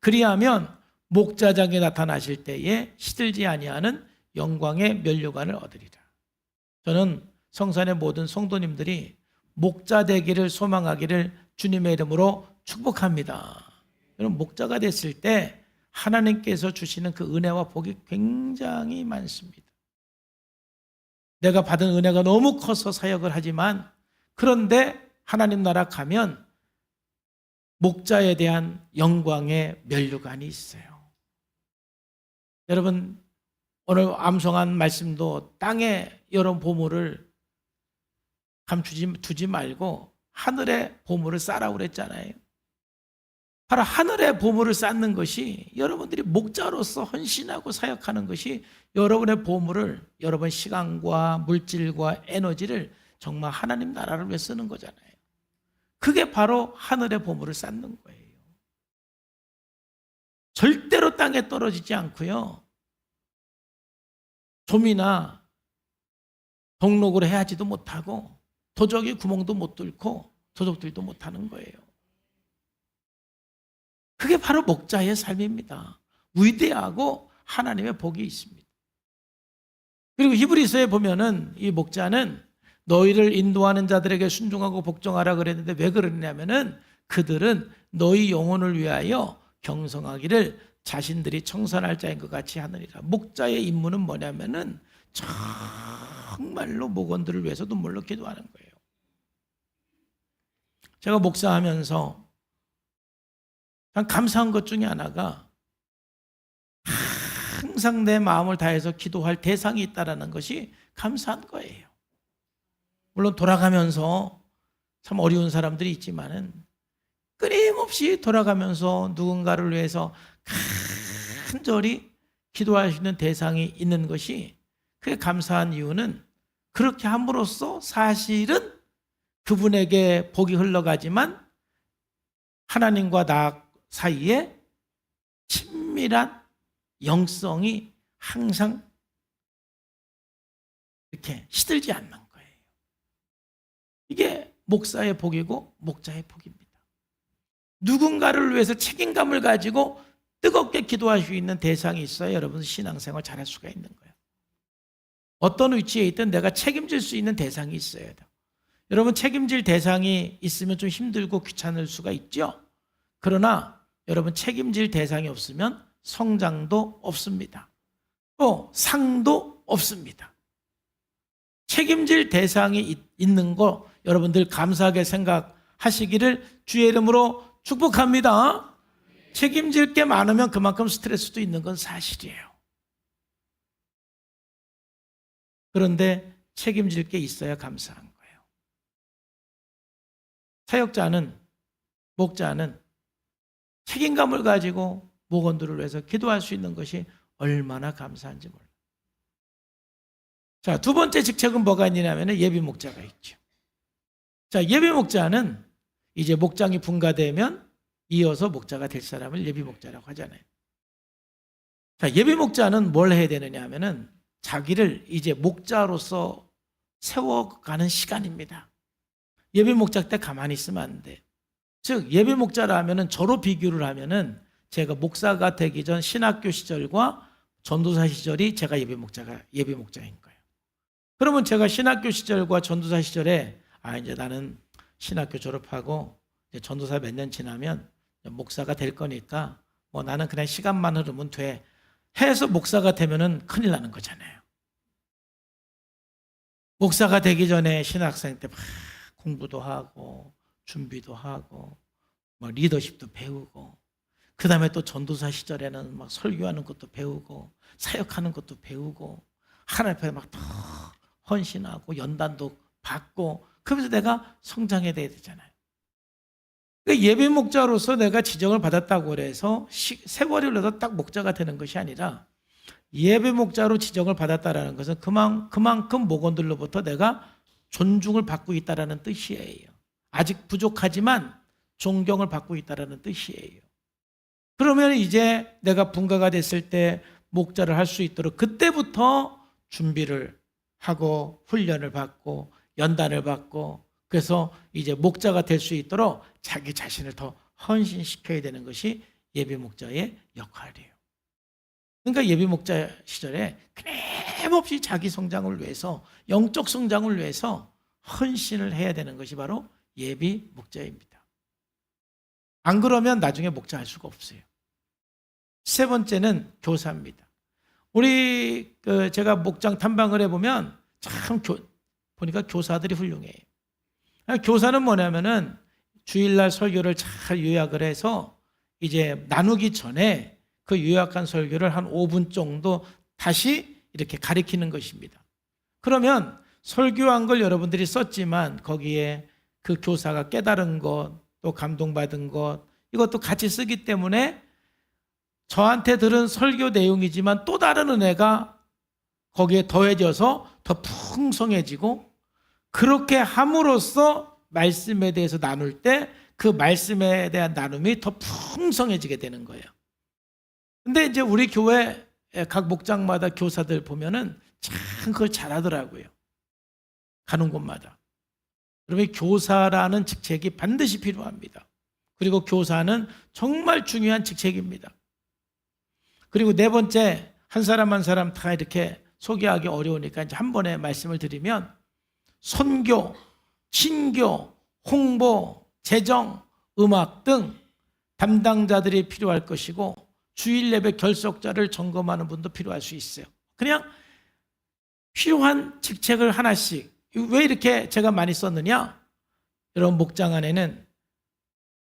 그리하면 목자장에 나타나실 때에 시들지 아니하는 영광의 면류관을 얻으리라. 저는 성산의 모든 성도님들이 목자 되기를 소망하기를 주님의 이름으로 축복합니다. 여러분, 목자가 됐을 때 하나님께서 주시는 그 은혜와 복이 굉장히 많습니다. 내가 받은 은혜가 너무 커서 사역을 하지만, 그런데 하나님 나라 가면 목자에 대한 영광의 면류관이 있어요. 여러분, 오늘 암송한 말씀도 땅에 여러 보물을 두지 말고 하늘의 보물을 쌓으라고 그랬잖아요. 바로 하늘의 보물을 쌓는 것이, 여러분들이 목자로서 헌신하고 사역하는 것이 여러분의 보물을, 여러분 시간과 물질과 에너지를 정말 하나님 나라를 위해 쓰는 거잖아요. 그게 바로 하늘의 보물을 쌓는 거예요. 절대로 땅에 떨어지지 않고요, 좀이나 동록으로 해야지도 못하고 도적이 구멍도 못 뚫고 도적들도 못하는 거예요. 그게 바로 목자의 삶입니다. 위대하고 하나님의 복이 있습니다. 그리고 히브리서에 보면은 이 목자는 너희를 인도하는 자들에게 순종하고 복종하라 그랬는데, 왜 그러냐면은 그들은 너희 영혼을 위하여 경성하기를 자신들이 청산할 자인 것 같이 하느니라. 목자의 임무는 뭐냐면은 정말로 목원들을 위해서 눈물로 기도하는 거예요. 제가 목사하면서 감사한 것 중에 하나가, 항상 내 마음을 다해서 기도할 대상이 있다는 것이 감사한 거예요. 물론 돌아가면서 참 어려운 사람들이 있지만은, 끊임없이 돌아가면서 누군가를 위해서 간절히 기도할 수 있는 대상이 있는 것이, 그게 감사한 이유는, 그렇게 함으로써 사실은 그분에게 복이 흘러가지만 하나님과 나 사이에 친밀한 영성이 항상 이렇게 시들지 않는 거예요. 이게 목사의 복이고 목자의 복입니다. 누군가를 위해서 책임감을 가지고 뜨겁게 기도할 수 있는 대상이 있어야 여러분 신앙생활 잘할 수가 있는 거예요. 어떤 위치에 있든 내가 책임질 수 있는 대상이 있어야 돼요. 여러분 책임질 대상이 있으면 좀 힘들고 귀찮을 수가 있죠. 그러나 여러분 책임질 대상이 없으면 성장도 없습니다. 또 상도 없습니다. 책임질 대상이 있는 거 여러분들 감사하게 생각하시기를 주의 이름으로 축복합니다. 책임질 게 많으면 그만큼 스트레스도 있는 건 사실이에요. 그런데 책임질 게 있어야 감사한 거예요. 사역자는, 목자는 책임감을 가지고 목원들을 위해서 기도할 수 있는 것이 얼마나 감사한지 몰라요. 자, 두 번째 직책은 뭐가 있냐면 예비 목자가 있죠. 자, 예비 목자는 이제 목장이 분가되면 이어서 목자가 될 사람을 예비 목자라고 하잖아요. 자, 예비 목자는 뭘 해야 되느냐 하면은 자기를 이제 목자로서 세워가는 시간입니다. 예비 목자 때 가만히 있으면 안 돼. 즉, 예비 목자라 하면은 저로 비교를 하면은 제가 목사가 되기 전 신학교 시절과 전도사 시절이 제가 예비 목자인 거예요. 그러면 제가 신학교 시절과 전도사 시절에 이제 나는 신학교 졸업하고 이제 전도사 몇 년 지나면 목사가 될 거니까 뭐 나는 그냥 시간만 흐르면 돼 해서 목사가 되면은 큰일 나는 거잖아요. 목사가 되기 전에 신학생 때 막 공부도 하고 준비도 하고 뭐 리더십도 배우고 그 다음에 또 전도사 시절에는 막 설교하는 것도 배우고 사역하는 것도 배우고 하나님 앞에 막 더 헌신하고 연단도 받고 그러면서 내가 성장해야 되잖아요. 그러니까 예비 목자로서 내가 지정을 받았다고 해서 세월이 흘러서 딱 목자가 되는 것이 아니라 예비 목자로 지정을 받았다는 것은 그만큼 목원들로부터 내가 존중을 받고 있다는 뜻이에요. 아직 부족하지만 존경을 받고 있다는 뜻이에요. 그러면 이제 내가 분가가 됐을 때 목자를 할 수 있도록 그때부터 준비를 하고 훈련을 받고 연단을 받고 그래서 이제 목자가 될 수 있도록 자기 자신을 더 헌신시켜야 되는 것이 예비 목자의 역할이에요. 그러니까 예비 목자 시절에 끊임없이 자기 성장을 위해서 영적 성장을 위해서 헌신을 해야 되는 것이 바로 예비 목자입니다. 안 그러면 나중에 목자 할 수가 없어요. 세 번째는 교사입니다. 우리 제가 목장 탐방을 해보면 참 보니까 교사들이 훌륭해요. 교사는 뭐냐면은 주일날 설교를 잘 요약을 해서 이제 나누기 전에 그 요약한 설교를 한 5분 정도 다시 이렇게 가리키는 것입니다. 그러면 설교한 걸 여러분들이 썼지만 거기에 그 교사가 깨달은 것, 또 감동받은 것 이것도 같이 쓰기 때문에 저한테 들은 설교 내용이지만 또 다른 은혜가 거기에 더해져서 더 풍성해지고 그렇게 함으로써 말씀에 대해서 나눌 때 그 말씀에 대한 나눔이 더 풍성해지게 되는 거예요. 근데 이제 우리 교회 각 목장마다 교사들 보면은 참 그걸 잘하더라고요. 가는 곳마다. 그러면 교사라는 직책이 반드시 필요합니다. 그리고 교사는 정말 중요한 직책입니다. 그리고 네 번째, 한 사람 한 사람 다 이렇게 소개하기 어려우니까 이제 한 번에 말씀을 드리면 선교, 신교, 홍보, 재정, 음악 등 담당자들이 필요할 것이고 주일 예배 결석자를 점검하는 분도 필요할 수 있어요. 그냥 필요한 직책을 하나씩. 왜 이렇게 제가 많이 썼느냐? 여러분 목장 안에는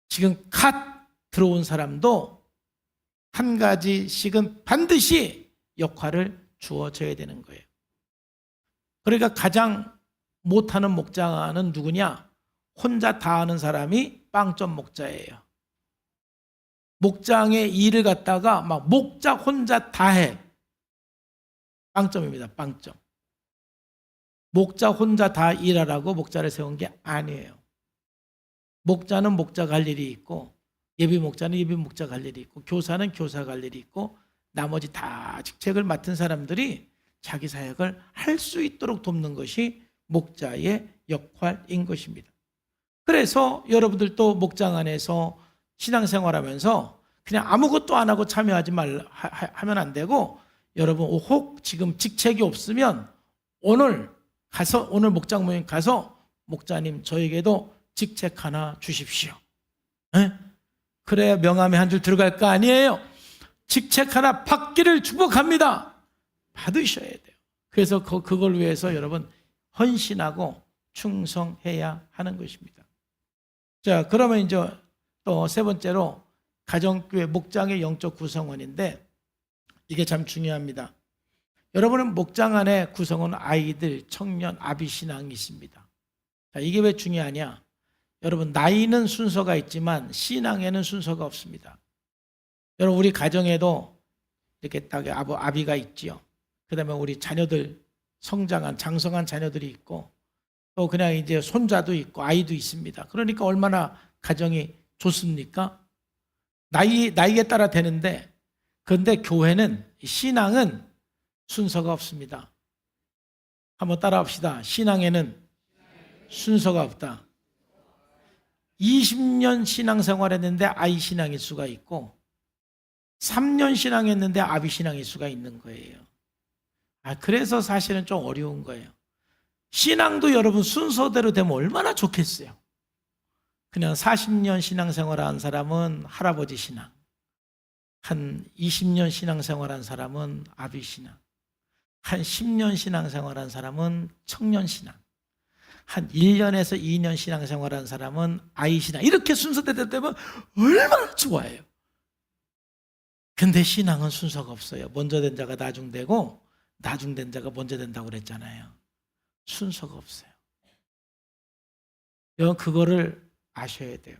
지금 갓 들어온 사람도 한 가지씩은 반드시 역할을 주어져야 되는 거예요. 그러니까 가장 못하는 목장은 누구냐? 혼자 다 하는 사람이 빵점 목자예요. 목장의 일을 갖다가 막 목자 혼자 다 해. 빵점입니다. 빵점. 목자 혼자 다 일하라고 목자를 세운 게 아니에요. 목자는 목자가 할 일이 있고, 예비 목자는 예비 목자가 할 일이 있고, 교사는 교사가 할 일이 있고, 나머지 다 직책을 맡은 사람들이 자기 사역을 할 수 있도록 돕는 것이 목자의 역할인 것입니다. 그래서 여러분들도 목장 안에서 신앙생활하면서 그냥 아무것도 안 하고 참여하지 하면 안 되고, 여러분 혹 지금 직책이 없으면 오늘 목장 모임 가서 목자님 저에게도 직책 하나 주십시오. 에? 그래야 명함에 한 줄 들어갈 거 아니에요. 직책 하나 받기를 축복합니다. 받으셔야 돼요. 그래서 그걸 위해서 여러분 헌신하고 충성해야 하는 것입니다. 자, 그러면 이제 또 세 번째로 가정교회 목장의 영적 구성원인데, 이게 참 중요합니다. 여러분은 목장 안에 구성원 아이들, 청년, 아비신앙이 있습니다. 자, 이게 왜 중요하냐? 여러분 나이는 순서가 있지만 신앙에는 순서가 없습니다. 여러분 우리 가정에도 이렇게 딱 아비가 있지요. 그 다음에 우리 자녀들 성장한 장성한 자녀들이 있고, 또 그냥 이제 손자도 있고 아이도 있습니다. 그러니까 얼마나 가정이 좋습니까? 나이에 따라 되는데, 그런데 교회는, 신앙은 순서가 없습니다. 한번 따라합시다. 신앙에는 순서가 없다. 20년 신앙생활 했는데 아이 신앙일 수가 있고, 3년 신앙했는데 아비 신앙일 수가 있는 거예요. 그래서 사실은 좀 어려운 거예요. 신앙도 여러분 순서대로 되면 얼마나 좋겠어요. 그냥 40년 신앙생활 한 사람은 할아버지 신앙, 한 20년 신앙생활 한 사람은 아비 신앙, 한 10년 신앙생활 한 사람은 청년 신앙, 한 1년에서 2년 신앙생활 한 사람은 아이 신앙, 이렇게 순서대로 되면 얼마나 좋아요. 근데 신앙은 순서가 없어요. 먼저 된 자가 나중되고 나중된 자가 먼저 된다고 그랬잖아요. 순서가 없어요. 여러분 그거를 아셔야 돼요.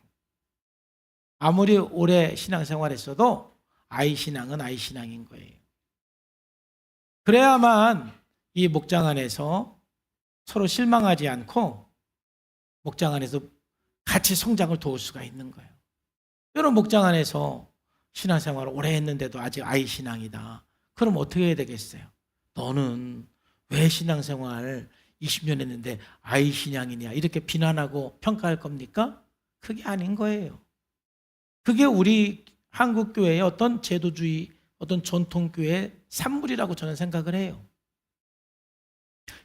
아무리 오래 신앙생활했어도 아이 신앙은 아이 신앙인 거예요. 그래야만 이 목장 안에서 서로 실망하지 않고 목장 안에서 같이 성장을 도울 수가 있는 거예요. 여러분 목장 안에서 신앙생활을 오래 했는데도 아직 아이 신앙이다. 그럼 어떻게 해야 되겠어요? 너는 왜 신앙생활 20년 했는데 아이 신앙이냐, 이렇게 비난하고 평가할 겁니까? 그게 아닌 거예요. 그게 우리 한국교회의 어떤 제도주의, 어떤 전통교회의 산물이라고 저는 생각을 해요.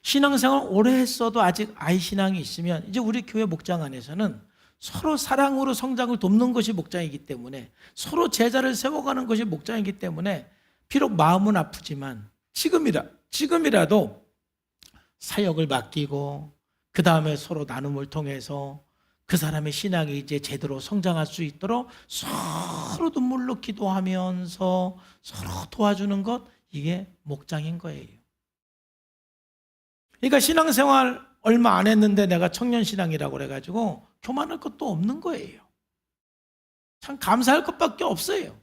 신앙생활 오래 했어도 아직 아이 신앙이 있으면 이제 우리 교회 목장 안에서는 서로 사랑으로 성장을 돕는 것이 목장이기 때문에, 서로 제자를 세워가는 것이 목장이기 때문에, 비록 마음은 아프지만 지금이라도 사역을 맡기고 그 다음에 서로 나눔을 통해서 그 사람의 신앙이 이제 제대로 성장할 수 있도록 서로 눈물로 기도하면서 서로 도와주는 것, 이게 목장인 거예요. 그러니까 신앙생활 얼마 안 했는데 내가 청년신앙이라고 그래가지고 교만할 것도 없는 거예요. 참 감사할 것밖에 없어요.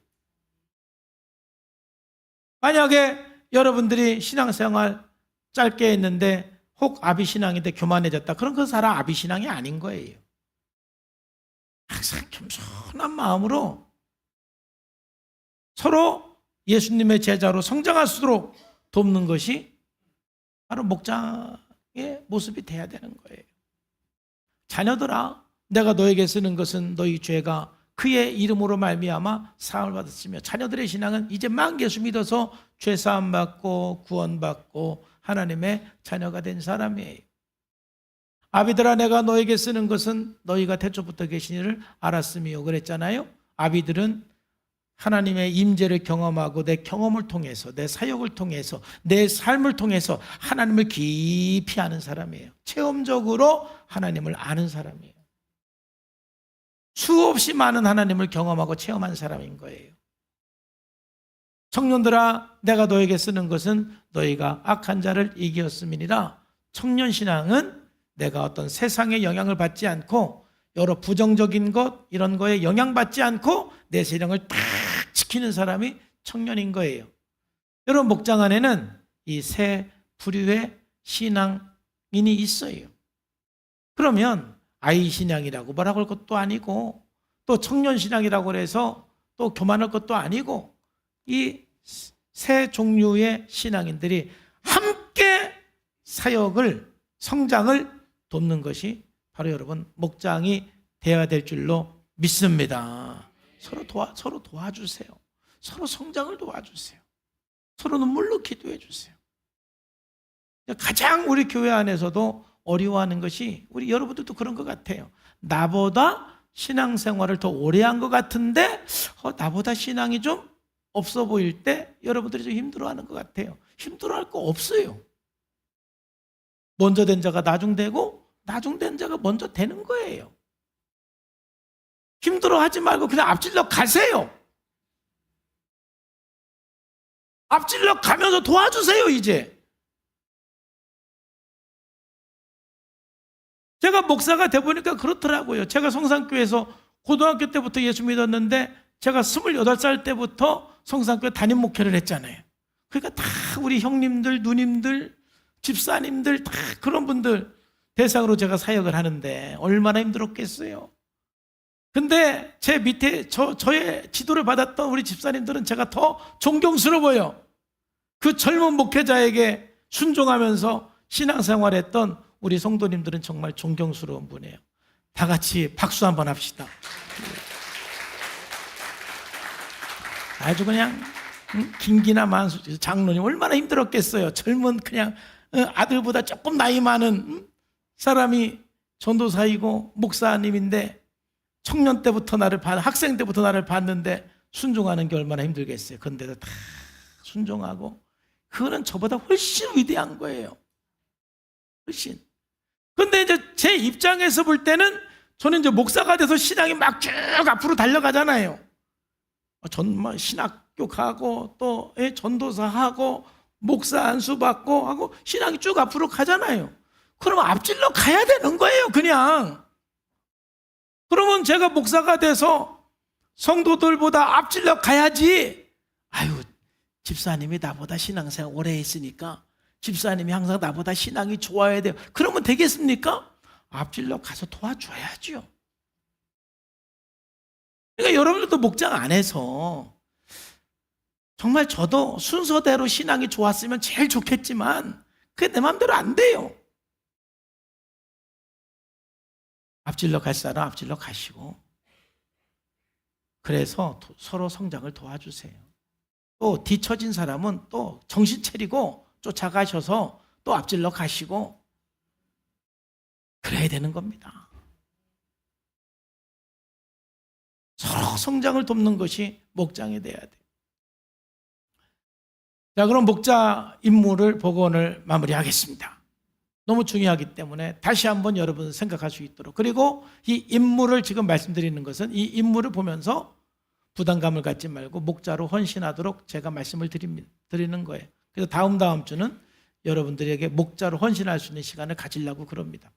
만약에 여러분들이 신앙생활 짧게 했는데 혹 아비신앙인데 교만해졌다, 그럼 그 사람 아비신앙이 아닌 거예요. 항상 겸손한 마음으로 서로 예수님의 제자로 성장할 수 있도록 돕는 것이 바로 목장의 모습이 돼야 되는 거예요. 자녀들아, 내가 너에게 쓰는 것은 너희 죄가 그의 이름으로 말미암아 사함을 받았으며, 자녀들의 신앙은 이제 막 예수 믿어서 죄 사함 받고 구원받고 하나님의 자녀가 된 사람이에요. 아비들아, 내가 너에게 쓰는 것은 너희가 태초부터 계신 이를 알았으며 그랬잖아요. 아비들은 하나님의 임재를 경험하고 내 경험을 통해서, 내 사역을 통해서, 내 삶을 통해서 하나님을 깊이 아는 사람이에요. 체험적으로 하나님을 아는 사람이에요. 수없이 많은 하나님을 경험하고 체험한 사람인 거예요. 청년들아, 내가 너에게 쓰는 것은 너희가 악한 자를 이기었음이니라. 청년신앙은 내가 어떤 세상의 영향을 받지 않고 여러 부정적인 것, 이런 거에 영향받지 않고 내 신앙을 딱 지키는 사람이 청년인 거예요. 여러분 목장 안에는 이 세 부류의 신앙 있어요. 그러면 아이 신앙이라고 뭐라고 할 것도 아니고 또 청년 신앙이라고 해서 또 교만할 것도 아니고 이 세 종류의 신앙인들이 함께 사역을 성장을 돕는 것이 바로 여러분 목장이 되어야 될 줄로 믿습니다. 서로 도와주세요. 서로 성장을 도와주세요. 서로 눈물로 기도해 주세요. 가장 우리 교회 안에서도 어려워하는 것이 우리 여러분들도 그런 것 같아요. 나보다 신앙생활을 더 오래 한 것 같은데 나보다 신앙이 좀 없어 보일 때 여러분들이 좀 힘들어하는 것 같아요. 힘들어할 거 없어요. 먼저 된 자가 나중되고 나중된 자가 먼저 되는 거예요. 힘들어하지 말고 그냥 앞질러 가세요. 앞질러 가면서 도와주세요. 이제 제가 목사가 돼보니까 그렇더라고요. 제가 성산교회에서 고등학교 때부터 예수 믿었는데 제가 28살 때부터 성산교회 담임 목회를 했잖아요. 그러니까 다 우리 형님들, 누님들, 집사님들 다 그런 분들 대상으로 제가 사역을 하는데 얼마나 힘들었겠어요. 근데 제 밑에 저의 지도를 받았던 우리 집사님들은 제가 더 존경스러워요. 그 젊은 목회자에게 순종하면서 신앙생활했던 우리 성도님들은 정말 존경스러운 분이에요. 다 같이 박수 한번 합시다. 아주 그냥 김기나 만수 장로님 얼마나 힘들었겠어요. 젊은 그냥 아들보다 조금 나이 많은 사람이 전도사이고 목사님인데 청년 때부터 학생 때부터 나를 봤는데 순종하는 게 얼마나 힘들겠어요. 그런데도 다 순종하고 그거는 저보다 훨씬 위대한 거예요. 훨씬. 그런데 이제 제 입장에서 볼 때는 저는 이제 목사가 돼서 신앙이 막 쭉 앞으로 달려가잖아요. 신학교 가고 또 전도사 하고 목사 안수 받고 하고 신앙이 쭉 앞으로 가잖아요. 그러면 앞질러 가야 되는 거예요. 그냥. 그러면 제가 목사가 돼서 성도들보다 앞질러 가야지. 아유, 집사님이 나보다 신앙생활 오래 했으니까 집사님이 항상 나보다 신앙이 좋아야 돼요. 그러면 되겠습니까? 앞질러 가서 도와줘야죠. 그러니까 여러분들도 목장 안에서 정말 저도 순서대로 신앙이 좋았으면 제일 좋겠지만 그게 내 마음대로 안 돼요. 앞질러 갈 사람 앞질러 가시고 그래서 서로 성장을 도와주세요. 또 뒤처진 사람은 또 정신 차리고 쫓아가셔서 또 앞질러 가시고 그래야 되는 겁니다. 서로 성장을 돕는 것이 목장이 돼야 돼요. 자, 그럼 목자 임무를 보고 오늘 마무리하겠습니다. 너무 중요하기 때문에 다시 한번 여러분 생각할 수 있도록, 그리고 이 임무를 지금 말씀드리는 것은 이 임무를 보면서 부담감을 갖지 말고 목자로 헌신하도록 제가 말씀을 드리는 거예요. 그래서 다음 주는 여러분들에게 목자로 헌신할 수 있는 시간을 가지려고 그럽니다.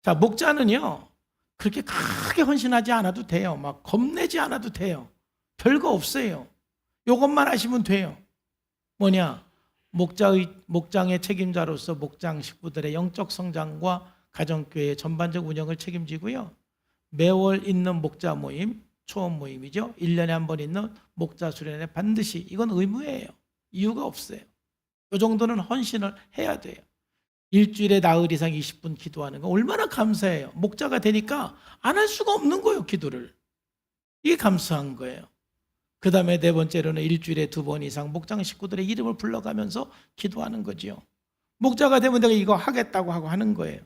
자, 목자는요 그렇게 크게 헌신하지 않아도 돼요. 막 겁내지 않아도 돼요. 별거 없어요. 이것만 하시면 돼요. 뭐냐? 목장의 책임자로서 목장 식구들의 영적 성장과 가정교회의 전반적 운영을 책임지고요. 매월 있는 목자 모임, 초원 모임이죠. 1년에 한 번 있는 목자 수련회 반드시 이건 의무예요. 이유가 없어요. 이 정도는 헌신을 해야 돼요. 일주일에 나흘 이상 20분 기도하는 거 얼마나 감사해요. 목자가 되니까 안 할 수가 없는 거예요. 기도를. 이게 감사한 거예요. 그 다음에 네 번째로는 일주일에 2번 이상 목장 식구들의 이름을 불러가면서 기도하는 거죠. 목자가 되면 내가 이거 하겠다고 하고 하는 거예요.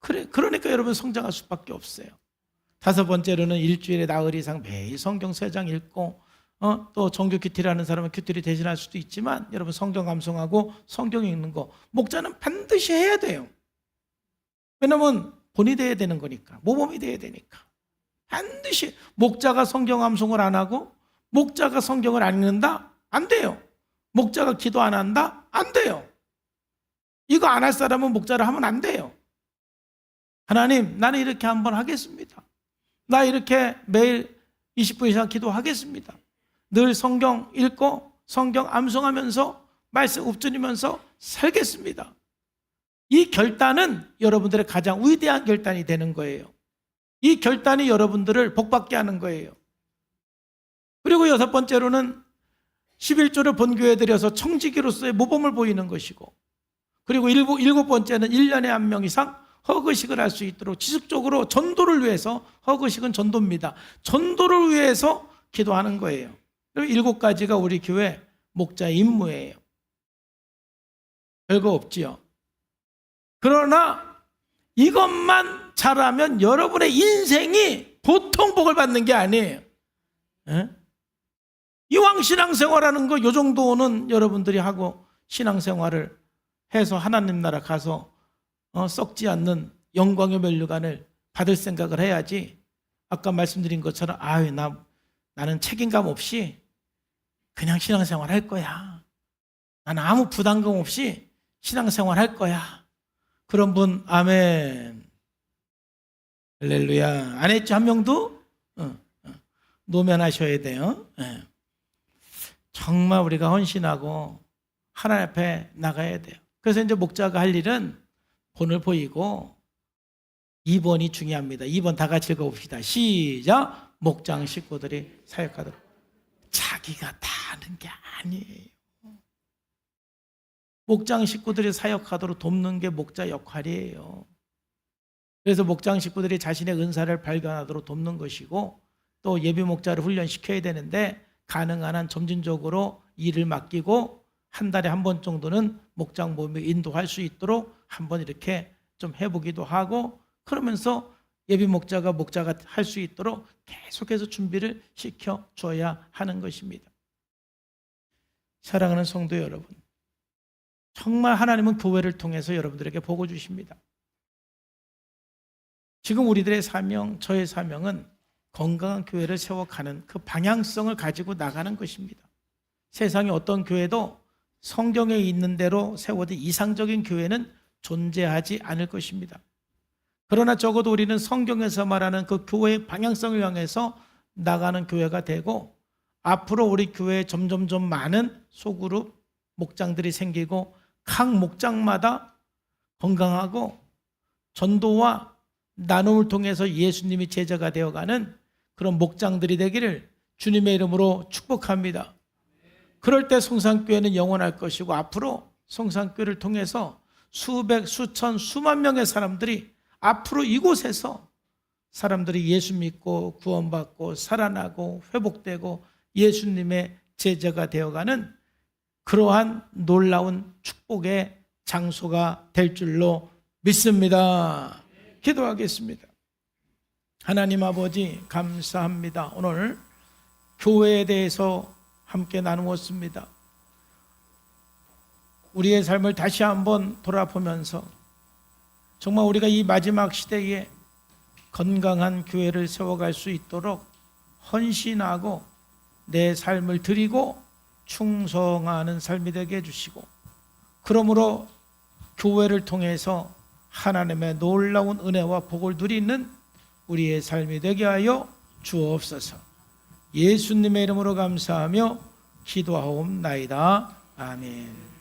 그러니까 여러분 성장할 수밖에 없어요. 5번째로는 일주일에 나흘 이상 매일 성경 3장 읽고 또 정규 큐티를 하는 사람은 큐티를 대신할 수도 있지만 여러분 성경 감상하고 성경 읽는 거 목자는 반드시 해야 돼요. 왜냐하면 본이 돼야 되는 거니까, 모범이 돼야 되니까. 반드시. 목자가 성경 감상을 안 하고 목자가 성경을 안 읽는다? 안 돼요. 목자가 기도 안 한다? 안 돼요. 이거 안 할 사람은 목자를 하면 안 돼요. 하나님, 나는 이렇게 한번 하겠습니다. 나 이렇게 매일 20분 이상 기도하겠습니다. 늘 성경 읽고 성경 암송하면서 말씀 읊조리면서 살겠습니다. 이 결단은 여러분들의 가장 위대한 결단이 되는 거예요. 이 결단이 여러분들을 복받게 하는 거예요. 그리고 여섯 번째로는 11조를 본교회에 들여서 청지기로서의 모범을 보이는 것이고, 그리고 일곱 번째는 1년에 한 명 이상 허그식을 할 수 있도록 지속적으로 전도를 위해서, 허그식은 전도입니다. 전도를 위해서 기도하는 거예요. 그리고 7가지가 우리 교회 목자의 임무예요. 별거 없지요. 그러나 이것만 잘하면 여러분의 인생이 보통 복을 받는 게 아니에요. 이왕 신앙생활하는 거 요 정도는 여러분들이 하고 신앙생활을 해서 하나님 나라 가서 썩지 않는 영광의 면류관을 받을 생각을 해야지, 아까 말씀드린 것처럼 나는 책임감 없이 그냥 신앙생활 할 거야, 나는 아무 부담감 없이 신앙생활 할 거야, 그런 분 아멘. 할렐루야. 안 했죠? 한 명도? 노면하셔야 돼요. 정말 우리가 헌신하고 하나님 앞에 나가야 돼요. 그래서 이제 목자가 할 일은 본을 보이고, 2번이 중요합니다. 2번 다 같이 읽어봅시다. 시작. 목장 식구들이 사역하도록. 자기가 다 하는 게 아니에요. 목장 식구들이 사역하도록 돕는 게 목자 역할이에요. 그래서 목장 식구들이 자신의 은사를 발견하도록 돕는 것이고, 또 예비 목자를 훈련시켜야 되는데 가능한 한 점진적으로 일을 맡기고 한 달에 한 번 정도는 목장 모임에 인도할 수 있도록 한번 이렇게 좀 해보기도 하고, 그러면서 예비 목자가 할 수 있도록 계속해서 준비를 시켜줘야 하는 것입니다. 사랑하는 성도 여러분, 정말 하나님은 교회를 통해서 여러분들에게 복을 주십니다. 지금 우리들의 사명, 저의 사명은 건강한 교회를 세워가는 그 방향성을 가지고 나가는 것입니다. 세상의 어떤 교회도 성경에 있는 대로 세워진 이상적인 교회는 존재하지 않을 것입니다. 그러나 적어도 우리는 성경에서 말하는 그 교회의 방향성을 향해서 나가는 교회가 되고, 앞으로 우리 교회에 점점점 많은 소그룹 목장들이 생기고, 각 목장마다 건강하고 전도와 나눔을 통해서 예수님이 제자가 되어가는 그런 목장들이 되기를 주님의 이름으로 축복합니다. 그럴 때 성산교회는 영원할 것이고, 앞으로 성산교회를 통해서 수백, 수천, 수만 명의 사람들이 앞으로 이곳에서 사람들이 예수 믿고 구원받고 살아나고 회복되고 예수님의 제자가 되어가는 그러한 놀라운 축복의 장소가 될 줄로 믿습니다. 기도하겠습니다. 하나님 아버지, 감사합니다. 오늘 교회에 대해서 함께 나누었습니다. 우리의 삶을 다시 한번 돌아보면서 정말 우리가 이 마지막 시대에 건강한 교회를 세워갈 수 있도록 헌신하고 내 삶을 드리고 충성하는 삶이 되게 해주시고, 그러므로 교회를 통해서 하나님의 놀라운 은혜와 복을 누리는 우리의 삶이 되게 하여 주옵소서. 예수님의 이름으로 감사하며 기도하옵나이다. 아멘.